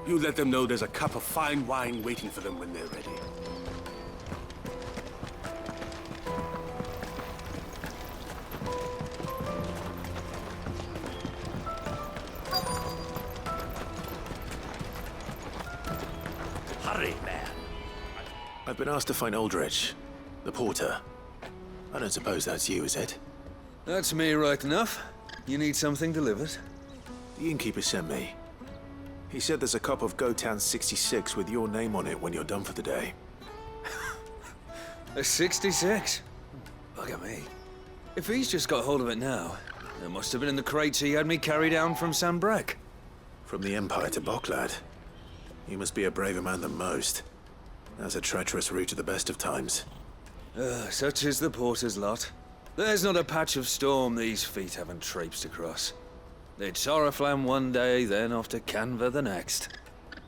You let them know there's a cup of fine wine waiting for them when they're ready. Hurry, man. I've been asked to find Aldrich, the porter. I don't suppose that's you, is it? That's me, right enough. You need something delivered? The innkeeper sent me. He said there's a cup of Gotan 66 with your name on it when you're done for the day. A 66? Bugger me. If he's just got hold of it now, it must have been in the crates he had me carry down from Sanbreque. From the Empire to Boklad. You must be a braver man than most. That's a treacherous route at the best of times. Such is the porter's lot. There's not a patch of storm these feet haven't traipsed across. It's Oriflamme one day, then off to Canva the next.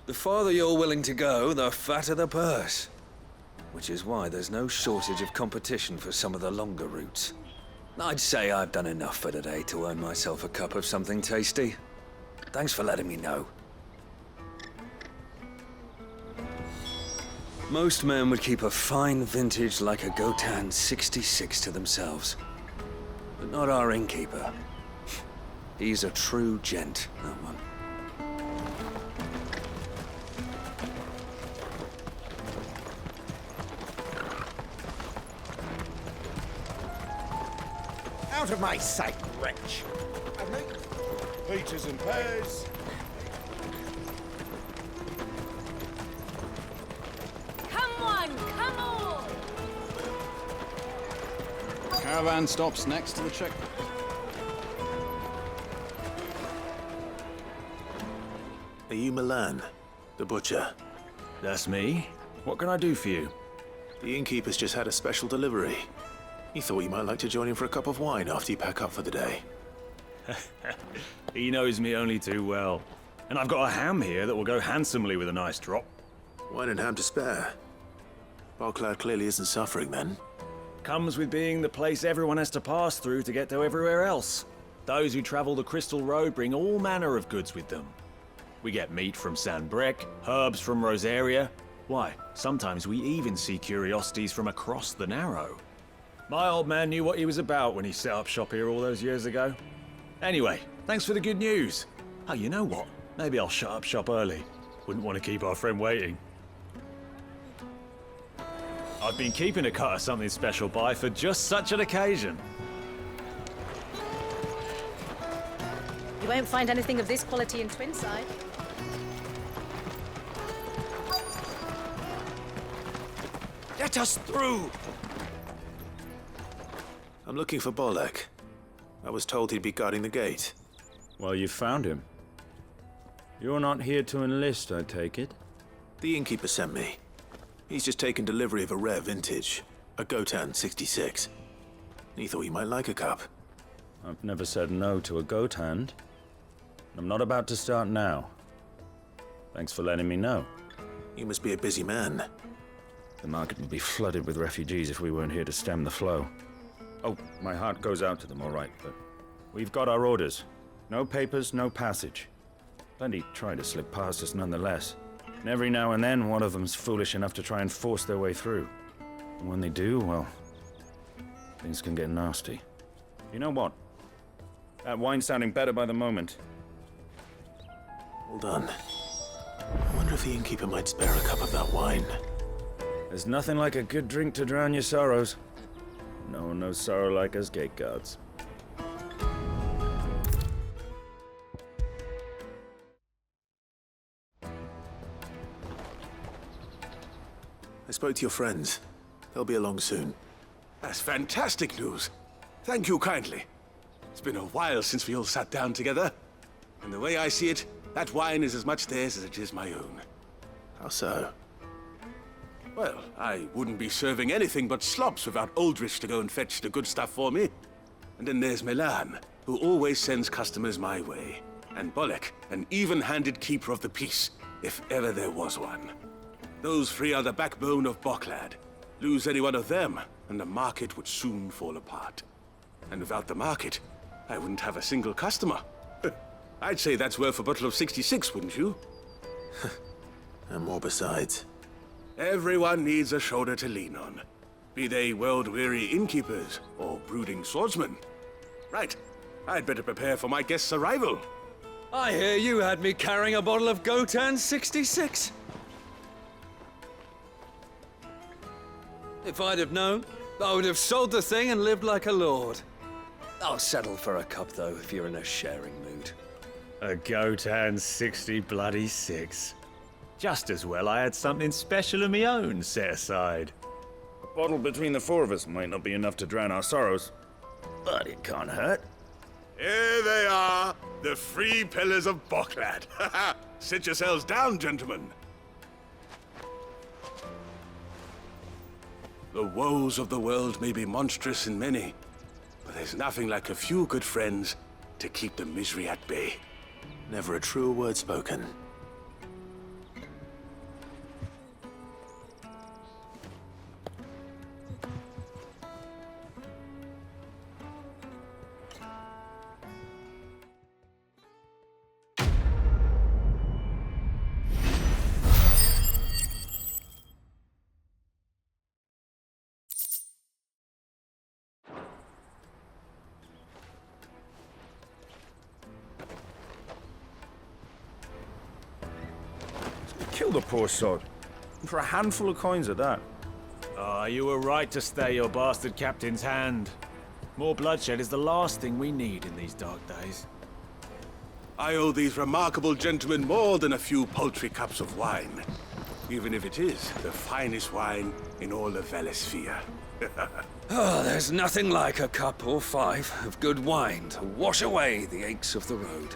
The farther you're willing to go, the fatter the purse. Which is why there's no shortage of competition for some of the longer routes. I'd say I've done enough for today to earn myself a cup of something tasty. Thanks for letting me know. Most men would keep a fine vintage like a Gotan 66 to themselves. But not our innkeeper. He's a true gent, that one. Out of my sight, wretch! Peaches and pears. Come on, come on! Caravan stops next to the check. Are you Milan, the butcher? That's me. What can I do for you? The innkeeper's just had a special delivery. He thought you might like to join him for a cup of wine after you pack up for the day. He knows me only too well. And I've got a ham here that will go handsomely with a nice drop. Wine and ham to spare. Boklad clearly isn't suffering then. Comes with being the place everyone has to pass through to get to everywhere else. Those who travel the Crystal Road bring all manner of goods with them. We get meat from Sanbreque, herbs from Rosaria. Why, sometimes we even see curiosities from across the Narrow. My old man knew what he was about when he set up shop here all those years ago. Anyway, thanks for the good news. Oh, you know what? Maybe I'll shut up shop early. Wouldn't want to keep our friend waiting. I've been keeping a cut of something special by for just such an occasion. You won't find anything of this quality in Twinside. Let us through! I'm looking for Bolek. I was told he'd be guarding the gate. Well, you found him. You're not here to enlist, I take it? The innkeeper sent me. He's just taken delivery of a rare vintage, a Gotan 66. He thought you might like a cup. I've never said no to a goat hand. I'm not about to start now. Thanks for letting me know. You must be a busy man. The market would be flooded with refugees if we weren't here to stem the flow. Oh, my heart goes out to them, all right, but we've got our orders. No papers, no passage. Plenty try to slip past us nonetheless. And every now and then, one of them's foolish enough to try and force their way through. And when they do, well, things can get nasty. You know what? That wine's sounding better by the moment. Hold on. I wonder if the innkeeper might spare a cup of that wine. There's nothing like a good drink to drown your sorrows. No one knows sorrow like us gate guards. I spoke to your friends. They'll be along soon. That's fantastic news. Thank you kindly. It's been a while since we all sat down together. And the way I see it, that wine is as much theirs as it is my own. How so? Well, I wouldn't be serving anything but slops without Aldrich to go and fetch the good stuff for me. And then there's Milan, who always sends customers my way. And Bolek, an even-handed keeper of the peace, if ever there was one. Those three are the backbone of Boklad. Lose any one of them, and the market would soon fall apart. And without the market, I wouldn't have a single customer. I'd say that's worth a bottle of 66, wouldn't you? And more besides. Everyone needs a shoulder to lean on. Be they world-weary innkeepers or brooding swordsmen. Right, I'd better prepare for my guest's arrival. I hear you had me carrying a bottle of Gotan 66. If I'd have known, I would have sold the thing and lived like a lord. I'll settle for a cup, though, if you're in a sharing mood. A Gotan 66. Just as well I had something special of my own set aside. A bottle between the four of us might not be enough to drown our sorrows, but it can't hurt. Here they are, the three pillars of Boklad. Sit yourselves down, gentlemen. The woes of the world may be monstrous in many, but there's nothing like a few good friends to keep the misery at bay. Never a truer word spoken. Kill the poor sod. For a handful of coins at that. Ah, you were right to stay your bastard captain's hand. More bloodshed is the last thing we need in these dark days. I owe these remarkable gentlemen more than a few paltry cups of wine. Even if it is the finest wine in all of Velasphere. Oh, there's nothing like a cup or five of good wine to wash away the aches of the road.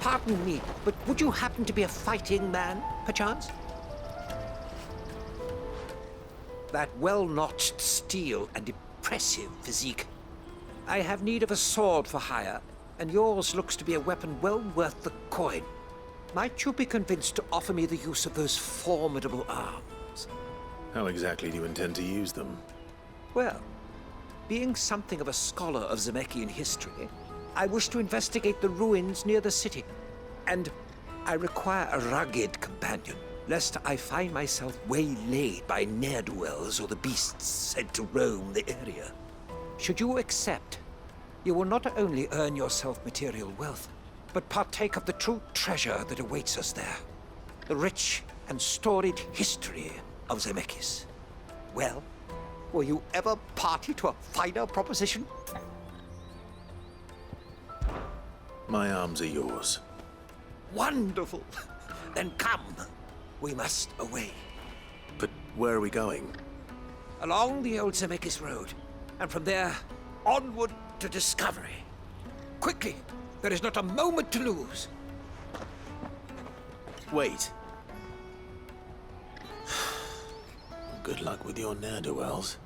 Pardon me, but would you happen to be a fighting man, perchance? That well-notched steel and impressive physique. I have need of a sword for hire, and yours looks to be a weapon well worth the coin. Might you be convinced to offer me the use of those formidable arms? How exactly do you intend to use them? Well, being something of a scholar of Zemeckyan history, I wish to investigate the ruins near the city. And I require a rugged companion, lest I find myself waylaid by ne'er-do-wells or the beasts sent to roam the area. Should you accept, you will not only earn yourself material wealth, but partake of the true treasure that awaits us there. The rich and storied history of Zemeckis. Well, were you ever party to a finer proposition? My arms are yours. Wonderful! Then come. We must away. But where are we going? Along the old Zemeckis Road, and from there, onward to discovery. Quickly! There is not a moment to lose. Wait. Good luck with your ne'er-do-wells.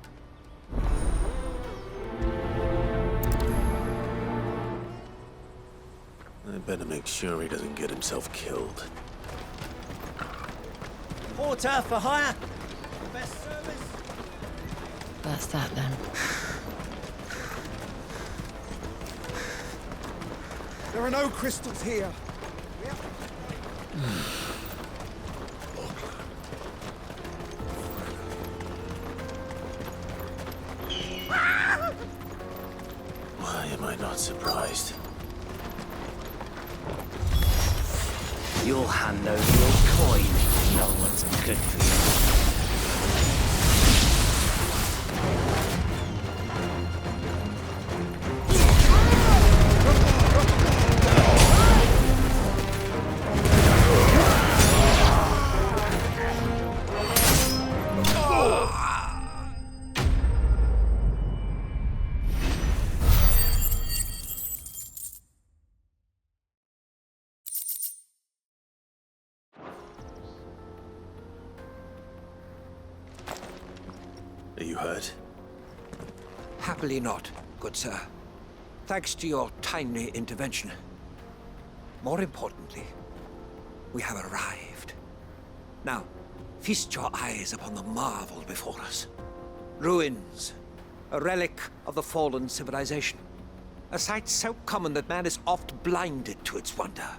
I better make sure he doesn't get himself killed. Porter for hire. Best service. That's that then. There are no crystals here. Why am I not surprised? You'll hand over your coin. No one's good for you. Are you hurt? Happily not, good sir. Thanks to your timely intervention. More importantly, we have arrived. Now, feast your eyes upon the marvel before us. Ruins, a relic of the fallen civilization. A sight so common that man is oft blinded to its wonder.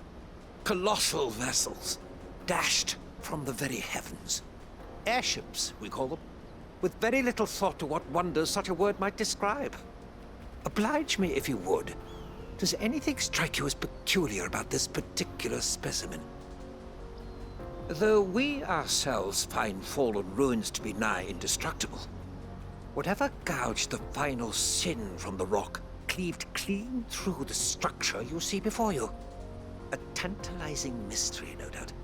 Colossal vessels, dashed from the very heavens. Airships, we call them, with very little thought to what wonders such a word might describe. Oblige me if you would. Does anything strike you as peculiar about this particular specimen? Though we ourselves find fallen ruins to be nigh indestructible, whatever gouged the final sin from the rock cleaved clean through the structure you see before you. A tantalizing mystery, no doubt,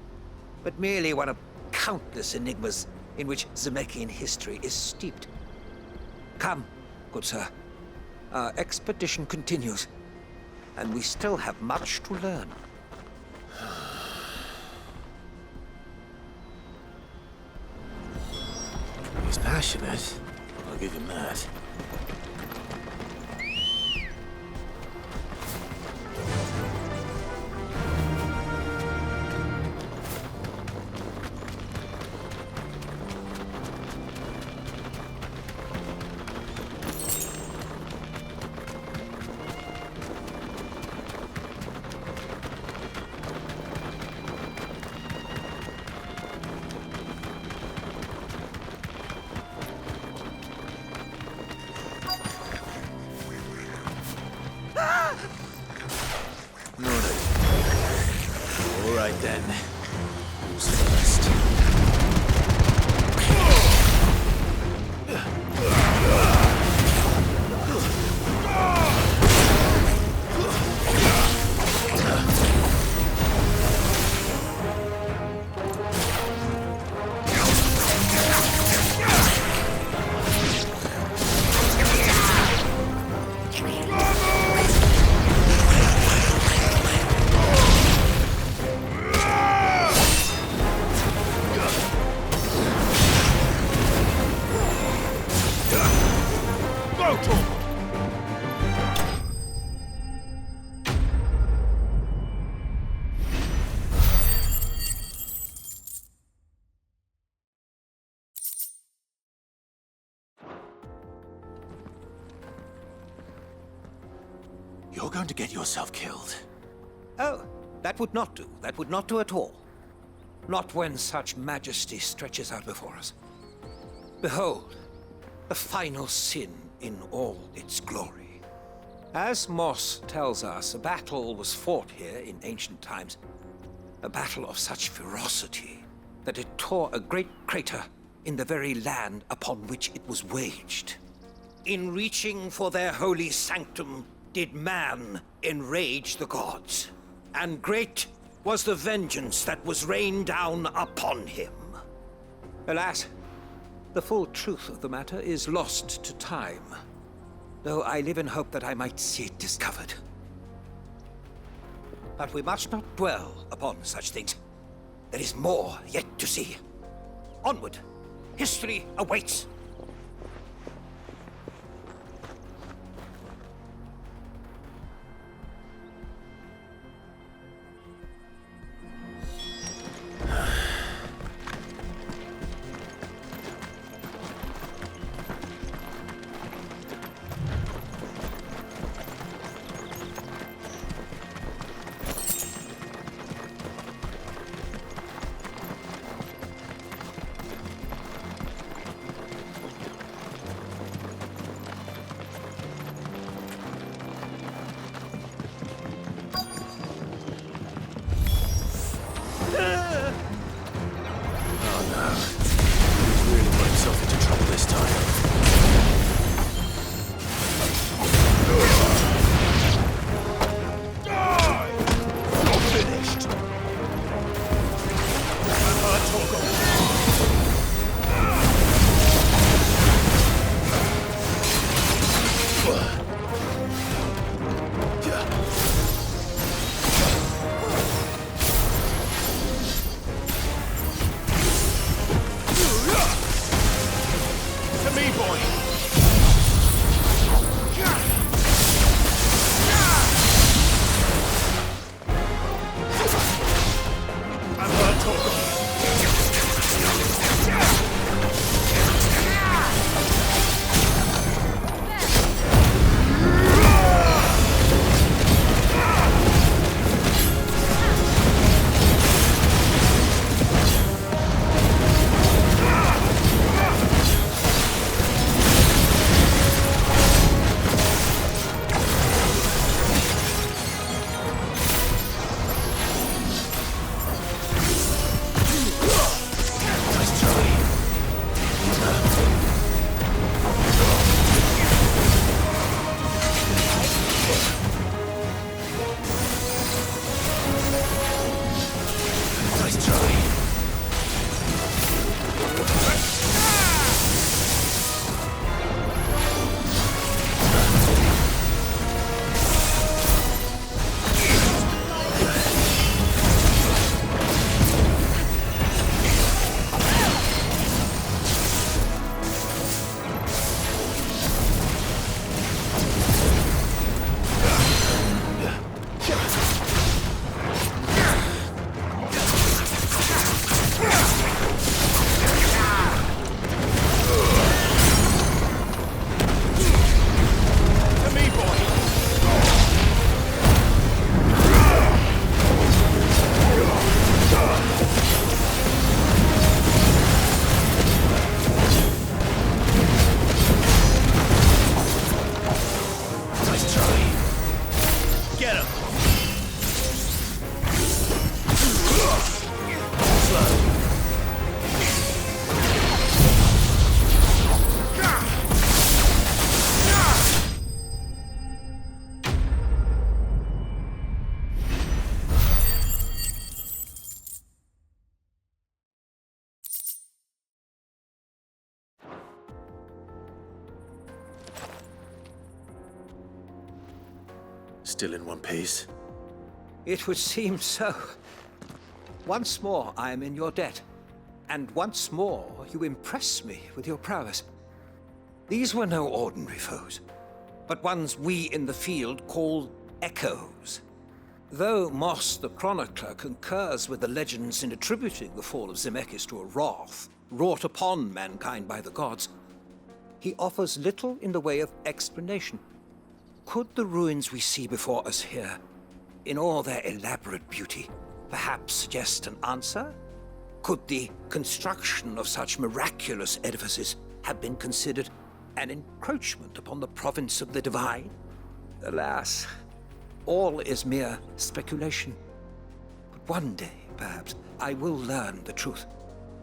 but merely one of countless enigmas in which Zemeckis history is steeped. Come, good sir. Our expedition continues, and we still have much to learn. He's passionate. I'll give him that. All right then. Who's first? going to get yourself killed. Oh, that would not do. That would not do at all. Not when such majesty stretches out before us. Behold, the final sin in all its glory. As Moss tells us, a battle was fought here in ancient times. A battle of such ferocity that it tore a great crater in the very land upon which it was waged. In reaching for their holy sanctum, did man enrage the gods, and great was the vengeance that was rained down upon him. Alas, the full truth of the matter is lost to time, though I live in hope that I might see it discovered. But we must not dwell upon such things. There is more yet to see. Onward! History awaits! Still in one piece? It would seem so. Once more I am in your debt, and once more you impress me with your prowess. These were no ordinary foes, but ones we in the field call echoes. Though Moss the Chronicler concurs with the legends in attributing the fall of Zemeckis to a wrath wrought upon mankind by the gods, he offers little in the way of explanation. Could the ruins we see before us here, in all their elaborate beauty, perhaps suggest an answer? Could the construction of such miraculous edifices have been considered an encroachment upon the province of the divine? Alas, all is mere speculation. But one day, perhaps, I will learn the truth.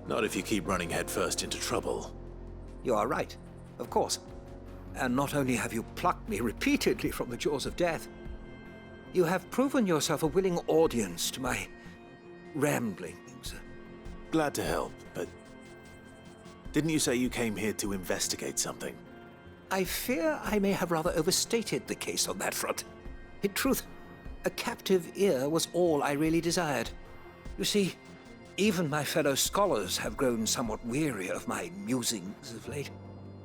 Not if you keep running headfirst into trouble. You are right, of course. And not only have you plucked me repeatedly from the jaws of death, you have proven yourself a willing audience to my ramblings. Glad to help, but didn't you say you came here to investigate something? I fear I may have rather overstated the case on that front. In truth, a captive ear was all I really desired. You see, even my fellow scholars have grown somewhat weary of my musings of late.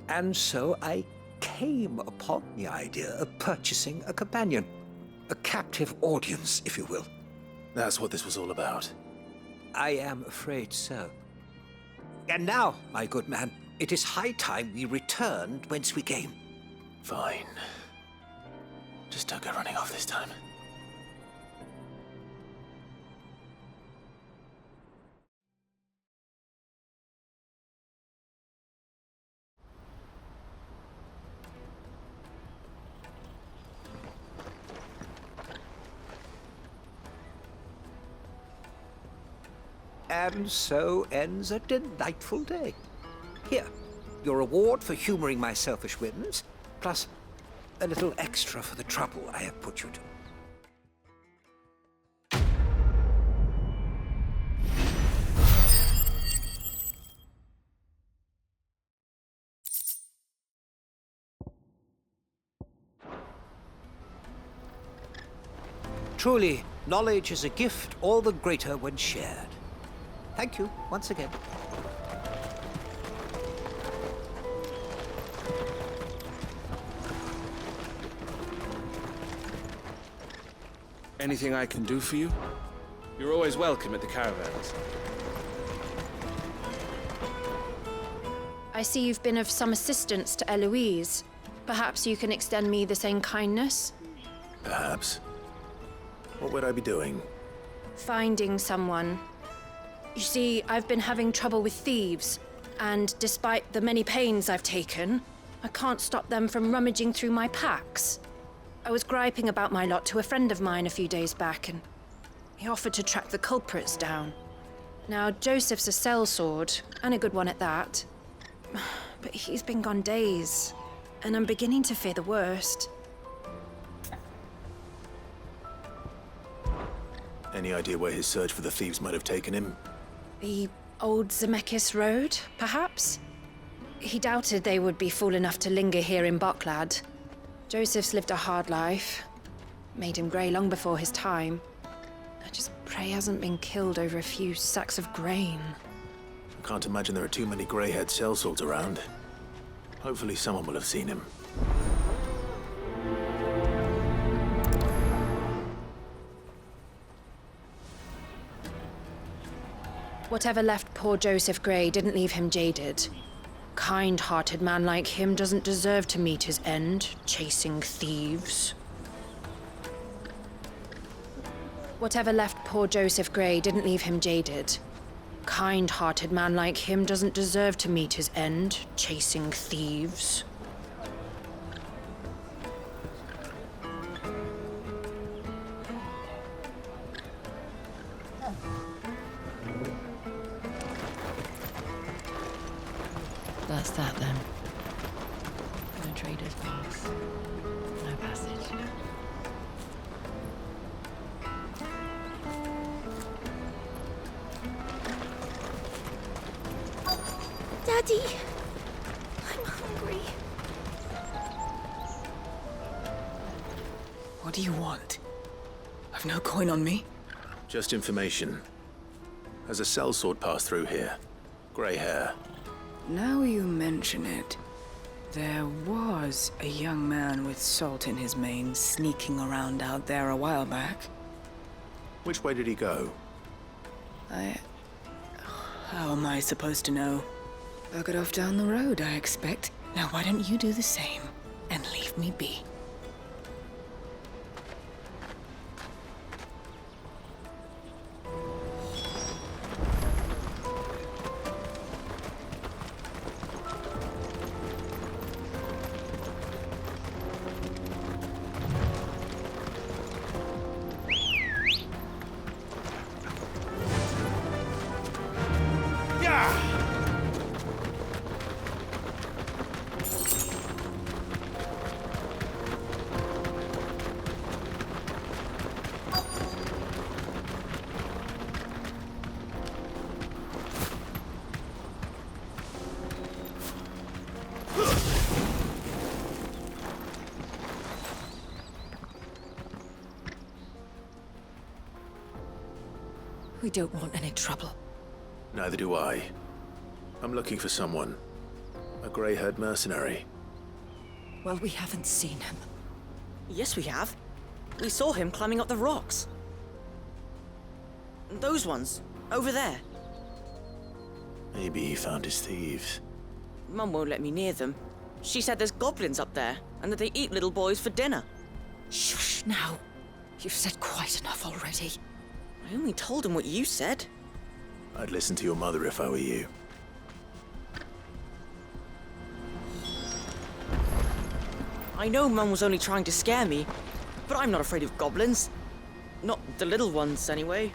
And so I came upon the idea of purchasing a companion. A captive audience, if you will. That's what this was all about. I am afraid so. And now, my good man, it is high time we returned whence we came. Fine. Just don't go running off this time. And so ends a delightful day. Here, your reward for humoring my selfish whims, plus a little extra for the trouble I have put you to. Truly, knowledge is a gift all the greater when shared. Thank you, once again. Anything I can do for you? You're always welcome at the caravans. I see you've been of some assistance to Eloise. Perhaps you can extend me the same kindness? Perhaps. What would I be doing? Finding someone. You see, I've been having trouble with thieves, and despite the many pains I've taken, I can't stop them from rummaging through my packs. I was griping about my lot to a friend of mine a few days back, and he offered to track the culprits down. Now, Joseph's a sellsword, and a good one at that. But he's been gone days, and I'm beginning to fear the worst. Any idea where his search for the thieves might have taken him? The old Zemeckis Road, perhaps? He doubted they would be fool enough to linger here in Boklad. Joseph's lived a hard life. Made him grey long before his time. I just pray he hasn't been killed over a few sacks of grain. I can't imagine there are too many grey-haired sellswords around. Hopefully someone will have seen him. Whatever left poor Joseph Grey didn't leave him jaded. Kind-hearted man like him doesn't deserve to meet his end, chasing thieves. Whatever left poor Joseph Grey didn't leave him jaded. Kind-hearted man like him doesn't deserve to meet his end, chasing thieves. That's that then. No trader's pass. No passage. Daddy! I'm hungry. What do you want? I've no coin on me. Just information. Has a sellsword passed through here? Grey hair. Now you mention it, there was a young man with salt in his mane sneaking around out there a while back. Which way did he go? How am I supposed to know? I got off down the road, I expect. Now why don't you do the same and leave me be? We don't want any trouble. Neither do I. I'm looking for someone. A grey-haired mercenary. Well, we haven't seen him. Yes, we have. We saw him climbing up the rocks. Those ones, over there. Maybe he found his thieves. Mum won't let me near them. She said there's goblins up there, and that they eat little boys for dinner. Shush now. You've said quite enough already. I only told him what you said. I'd listen to your mother if I were you. I know Mum was only trying to scare me, but I'm not afraid of goblins. Not the little ones, anyway.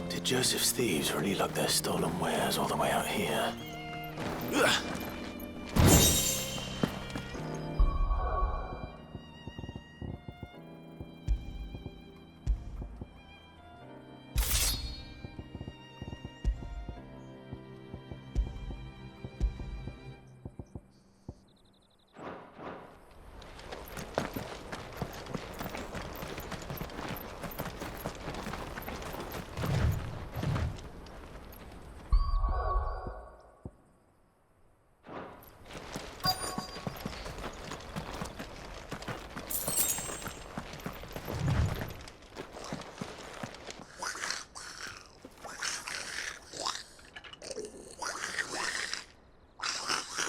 Did Joseph's thieves really lug their stolen wares all the way out here?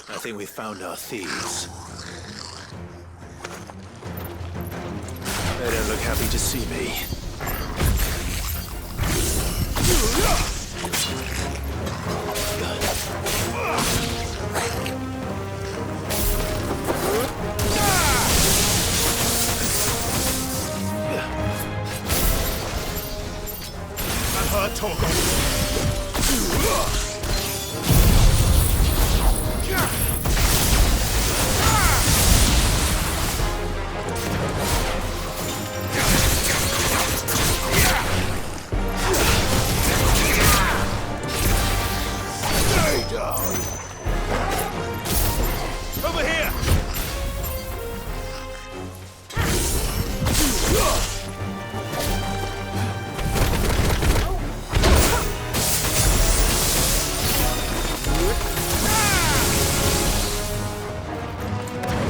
I think we've found our thieves. They don't look happy to see me. I've heard talk of over here!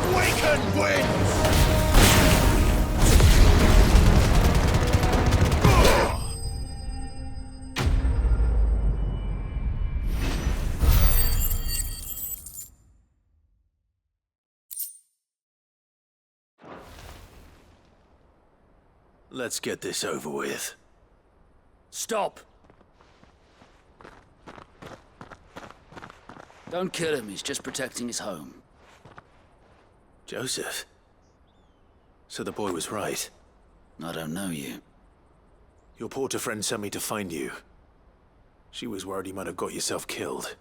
Awaken winds! Let's get this over with. Stop! Don't kill him, he's just protecting his home. Joseph? So the boy was right. I don't know you. Your porter friend sent me to find you. She was worried you might have got yourself killed.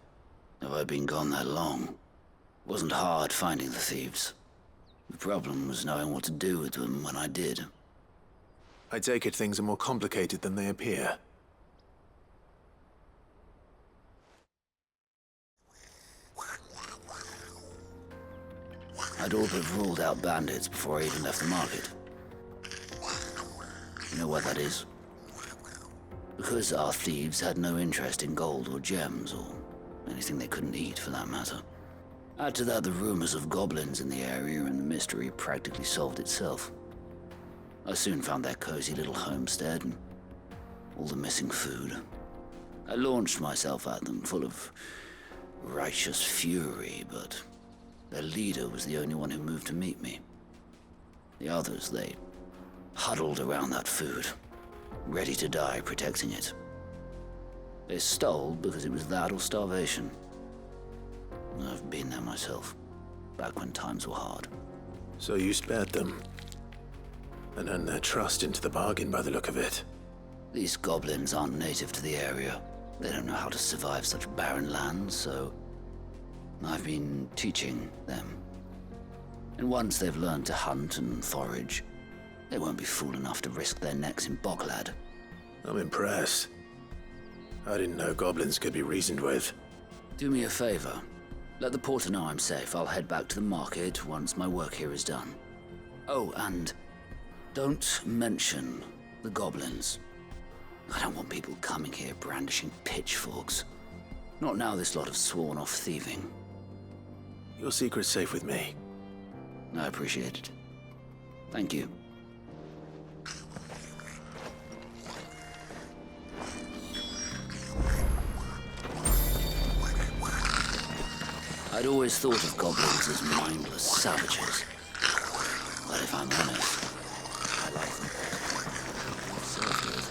Have I been gone that long? It wasn't hard finding the thieves. The problem was knowing what to do with them when I did. I take it things are more complicated than they appear. I'd all but ruled out bandits before I even left the market. You know what that is? Because our thieves had no interest in gold or gems, or anything they couldn't eat for that matter. Add to that the rumors of goblins in the area, and the mystery practically solved itself. I soon found their cozy little homestead and all the missing food. I launched myself at them, full of righteous fury, but their leader was the only one who moved to meet me. The others, they huddled around that food, ready to die protecting it. They stole because it was that or starvation. I've been there myself, back when times were hard. So you spared them? And earned their trust into the bargain by the look of it. These goblins aren't native to the area. They don't know how to survive such barren lands, so I've been teaching them. And once they've learned to hunt and forage, they won't be fool enough to risk their necks in Boklad. I'm impressed. I didn't know goblins could be reasoned with. Do me a favor. Let the porter know I'm safe. I'll head back to the market once my work here is done. Oh, and don't mention the goblins. I don't want people coming here brandishing pitchforks. Not now this lot have sworn off thieving. Your secret's safe with me. I appreciate it. Thank you. I'd always thought of goblins as mindless savages. But if I'm honest, I like them. So good.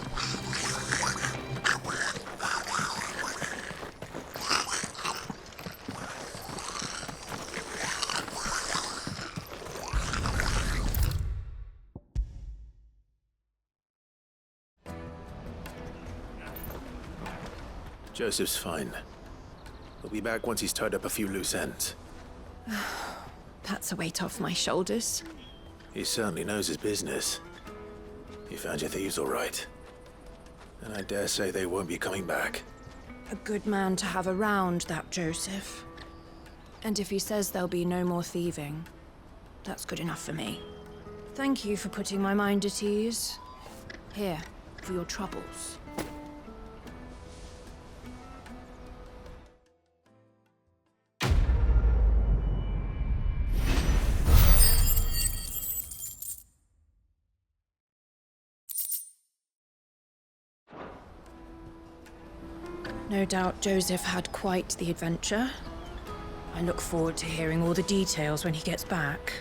Joseph's fine. He'll be back once he's tied up a few loose ends. That's a weight off my shoulders. He certainly knows his business. You found your thieves all right. And I dare say they won't be coming back. A good man to have around, that Joseph. And if he says there'll be no more thieving, that's good enough for me. Thank you for putting my mind at ease. Here, for your troubles. No doubt Joseph had quite the adventure. I look forward to hearing all the details when he gets back.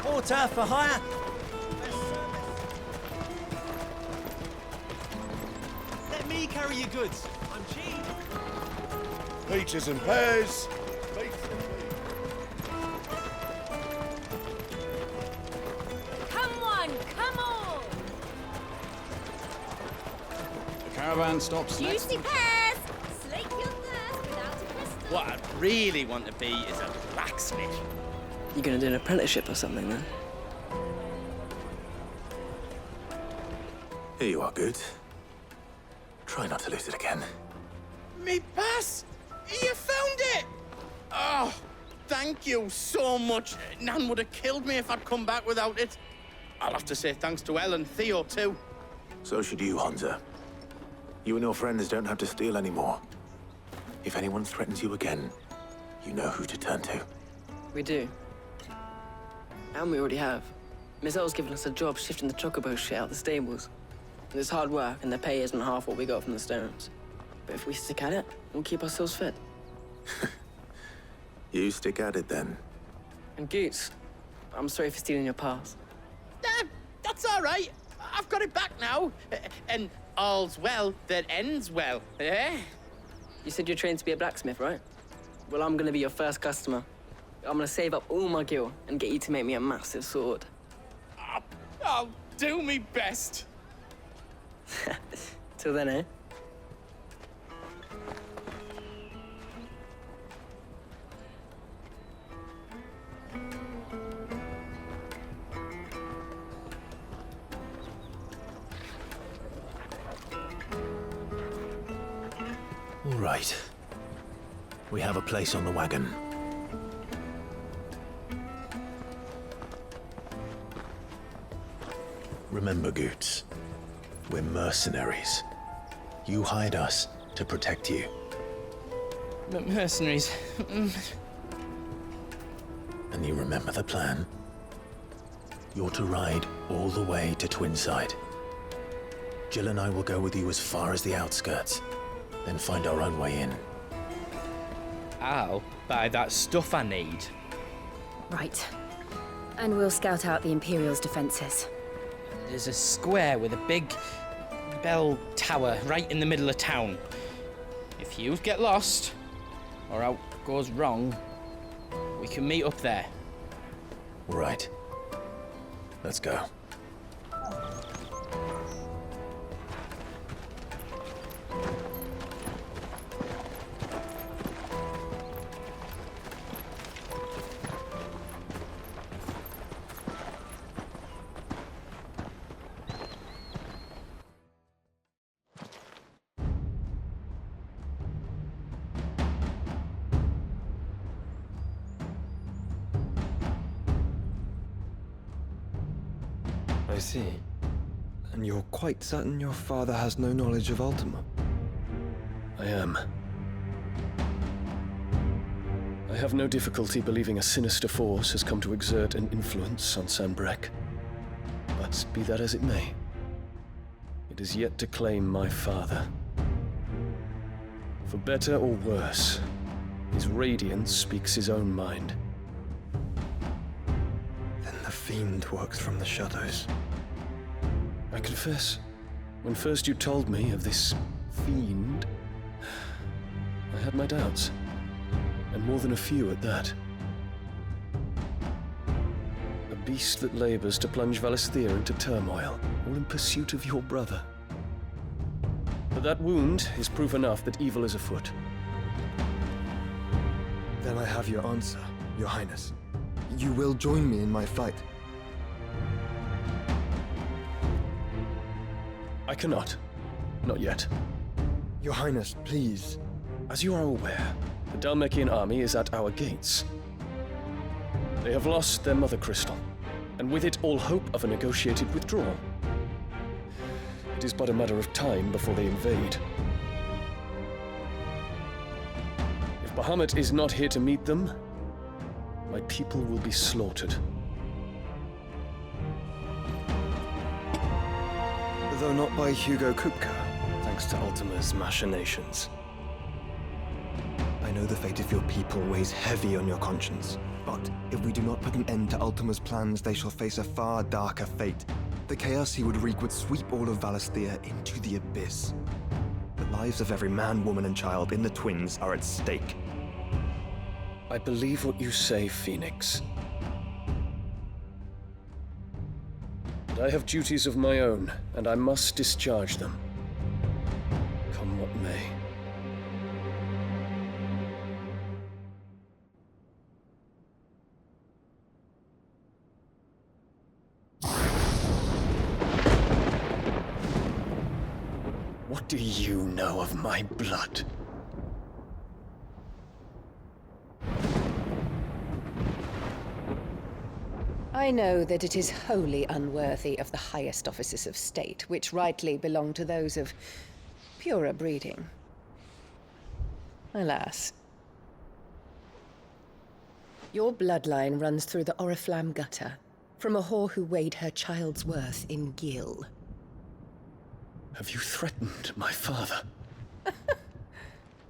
Porter for hire! Let me carry your goods. I'm cheap. Peaches and pears. Come on, come on! The caravan stops next. Juicy pears! Slake your thirst without a crystal. What I really want to be is a blacksmith. You gonna do an apprenticeship or something then? Here you are, Good. Try not to lose it again. Me pass! You found it! Oh, thank you so much. Nan would have killed me if I'd come back without it. I'll have to say thanks to Elle and Theo, too. So should you, Hansa. You and your friends don't have to steal anymore. If anyone threatens you again, you know who to turn to. We do. And we already have. Miss Elle's given us a job shifting the chocobo shit out the stables. It's hard work, and the pay isn't half what we got from the Stones. But if we stick at it, we'll keep ourselves fit. You stick at it, then. And Goots, I'm sorry for stealing your pass. That's all right. I've got it back now. And all's well that ends well, eh? You said you're trained to be a blacksmith, right? Well, I'm gonna be your first customer. I'm gonna save up all my gil and get you to make me a massive sword. I'll do me best. Till then, eh? All right. We have a place on the wagon. Remember, Goots, we're mercenaries. You hired us to protect you. Mercenaries. And you remember the plan? You're to ride all the way to Twinside. Jill and I will go with you as far as the outskirts, then find our own way in. I'll buy that stuff I need. Right. And we'll scout out the Imperial's defenses. There's a square with a big bell tower right in the middle of town. If you get lost, or out goes wrong, we can meet up there. All right. Let's go. I see. And you're quite certain your father has no knowledge of Ultima? I am. I have no difficulty believing a sinister force has come to exert an influence on Sanbreque. But be that as it may, it is yet to claim my father. For better or worse, his radiance speaks his own mind. Then the fiend works from the shadows. I confess, when first you told me of this fiend, I had my doubts. And more than a few at that. A beast that labors to plunge Valisthea into turmoil, all in pursuit of your brother. But that wound is proof enough that evil is afoot. Then I have your answer, Your Highness. You will join me in my fight. I cannot. Not yet. Your Highness, please. As you are aware, the Dhalmekian army is at our gates. They have lost their mother crystal, and with it all hope of a negotiated withdrawal. It is but a matter of time before they invade. If Bahamut is not here to meet them, my people will be slaughtered. Though not by Hugo Kupka, thanks to Ultima's machinations. I know the fate of your people weighs heavy on your conscience, but if we do not put an end to Ultima's plans, they shall face a far darker fate. The chaos he would wreak would sweep all of Valisthea into the abyss. The lives of every man, woman, and child in the Twins are at stake. I believe what you say, Phoenix. But I have duties of my own, and I must discharge them. Come what may. What do you know of my blood? I know that it is wholly unworthy of the highest offices of state, which rightly belong to those of purer breeding. Alas. Your bloodline runs through the Oriflamme gutter, from a whore who weighed her child's worth in gil. Have you threatened my father?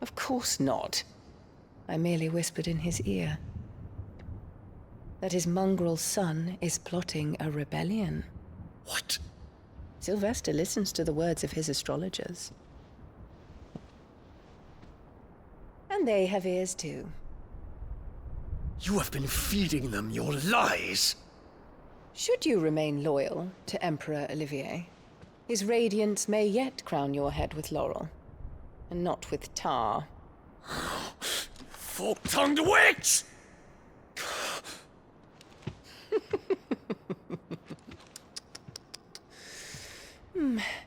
Of course not. I merely whispered in his ear that his mongrel son is plotting a rebellion. What? Sylvester listens to the words of his astrologers. And they have ears too. You have been feeding them your lies! Should you remain loyal to Emperor Olivier, his radiance may yet crown your head with laurel, and not with tar. Fork-tongued witch!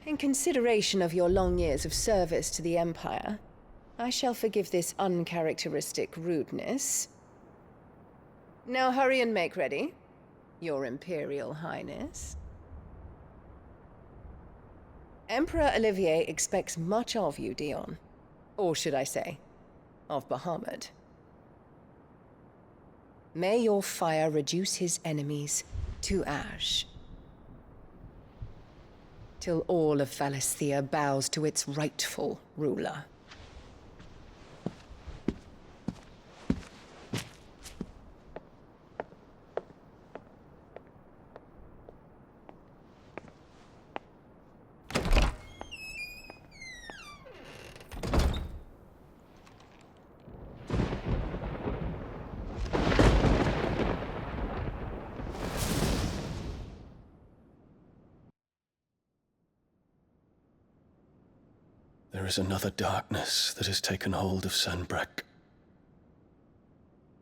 In consideration of your long years of service to the Empire, I shall forgive this uncharacteristic rudeness. Now hurry and make ready, Your Imperial Highness. Emperor Olivier expects much of you, Dion. Or should I say, of Bahamut. May your fire reduce his enemies to ash, till all of Valisthea bows to its rightful ruler. There is another darkness that has taken hold of Sanbreque.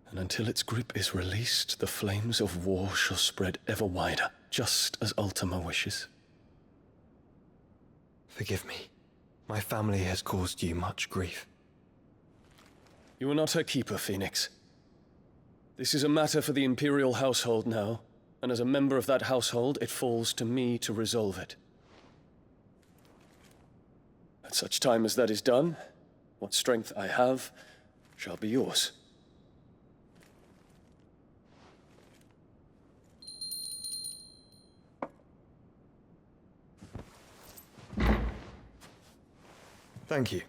And until its grip is released, the flames of war shall spread ever wider, just as Ultima wishes. Forgive me. My family has caused you much grief. You are not her keeper, Phoenix. This is a matter for the Imperial household now, and as a member of that household, it falls to me to resolve it. At such time as that is done, what strength I have shall be yours. Thank you,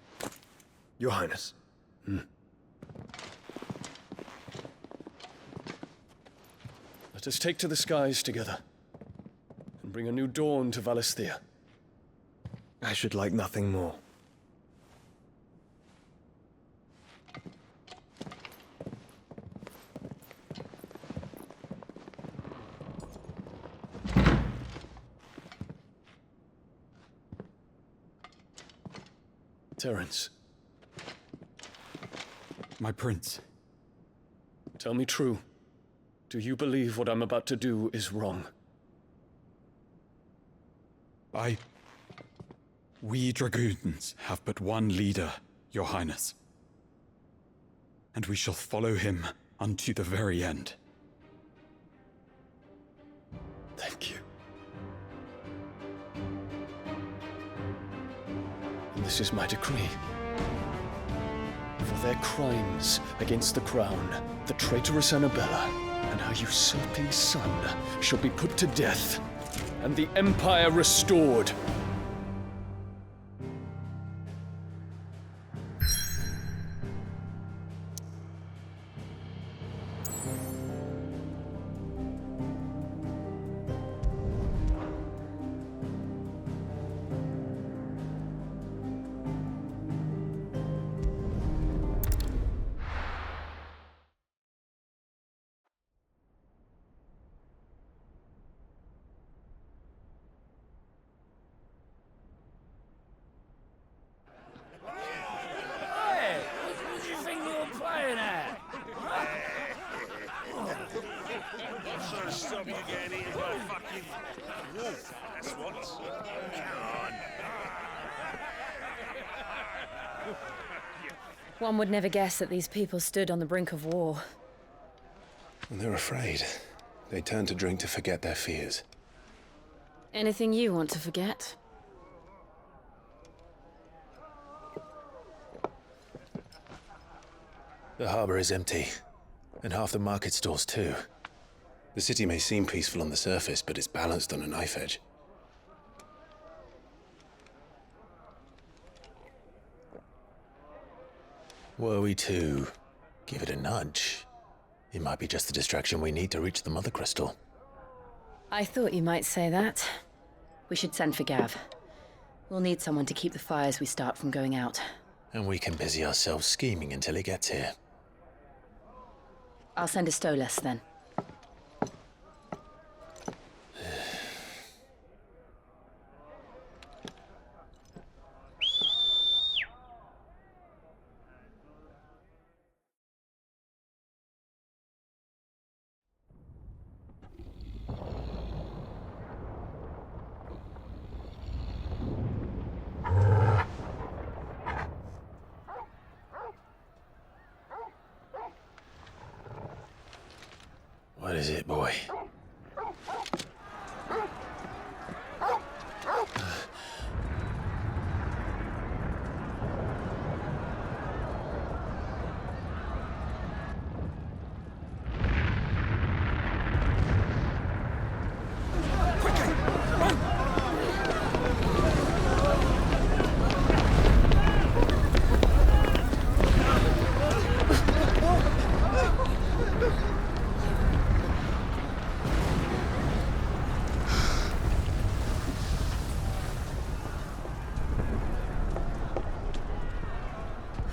Your Highness. Let us take to the skies together, and bring a new dawn to Valisthea. I should like nothing more. Terence. My prince. Tell me true. Do you believe what I'm about to do is wrong? We dragoons have but one leader, Your Highness. And we shall follow him unto the very end. Thank you. And this is my decree. For their crimes against the crown, the traitorous Annabella and her usurping son shall be put to death, and the Empire restored. Stop you getting eaten by a fucking wolf, that's what. Come on. One would never guess that these people stood on the brink of war. And they're afraid. They turn to drink to forget their fears. Anything you want to forget? The harbor is empty, and half the market stalls too. The city may seem peaceful on the surface, but it's balanced on a knife edge. Were we to give it a nudge, it might be just the distraction we need to reach the Mother Crystal. I thought you might say that. We should send for Gav. We'll need someone to keep the fires we start from going out. And we can busy ourselves scheming until he gets here. I'll send a Stolas then. What is it, boy?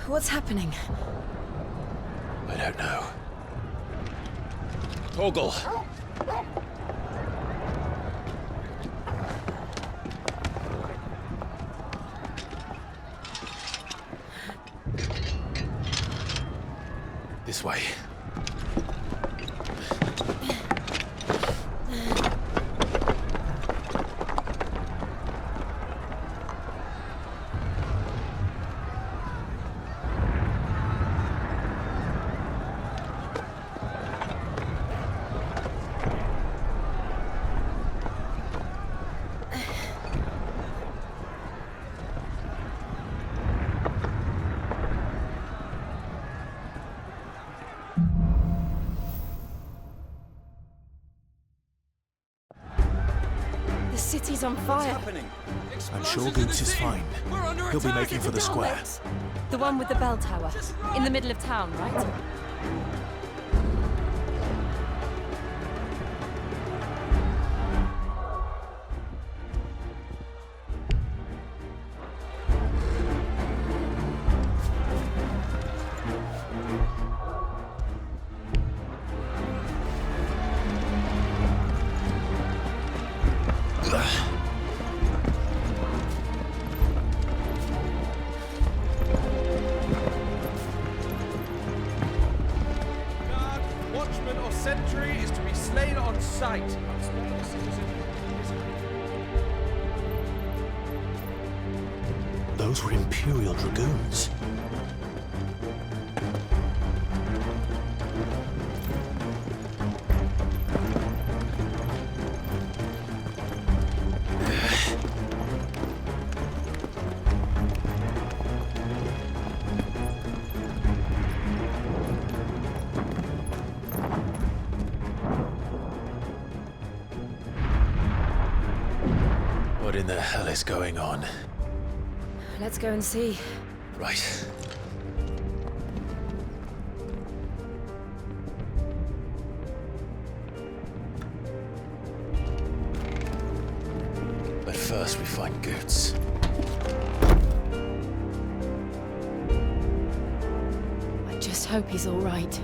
What's happening? I don't know. Torgal! This way. city's on fire. I'm sure Goots is fine. He'll be making for the square. The one with the bell tower. In the middle of town, right? Watchman or sentry is to be slain on sight. Those were Imperial Dragoons. What in the hell is going on? Let's go and see. Right. But first we find Goots. I just hope he's all right.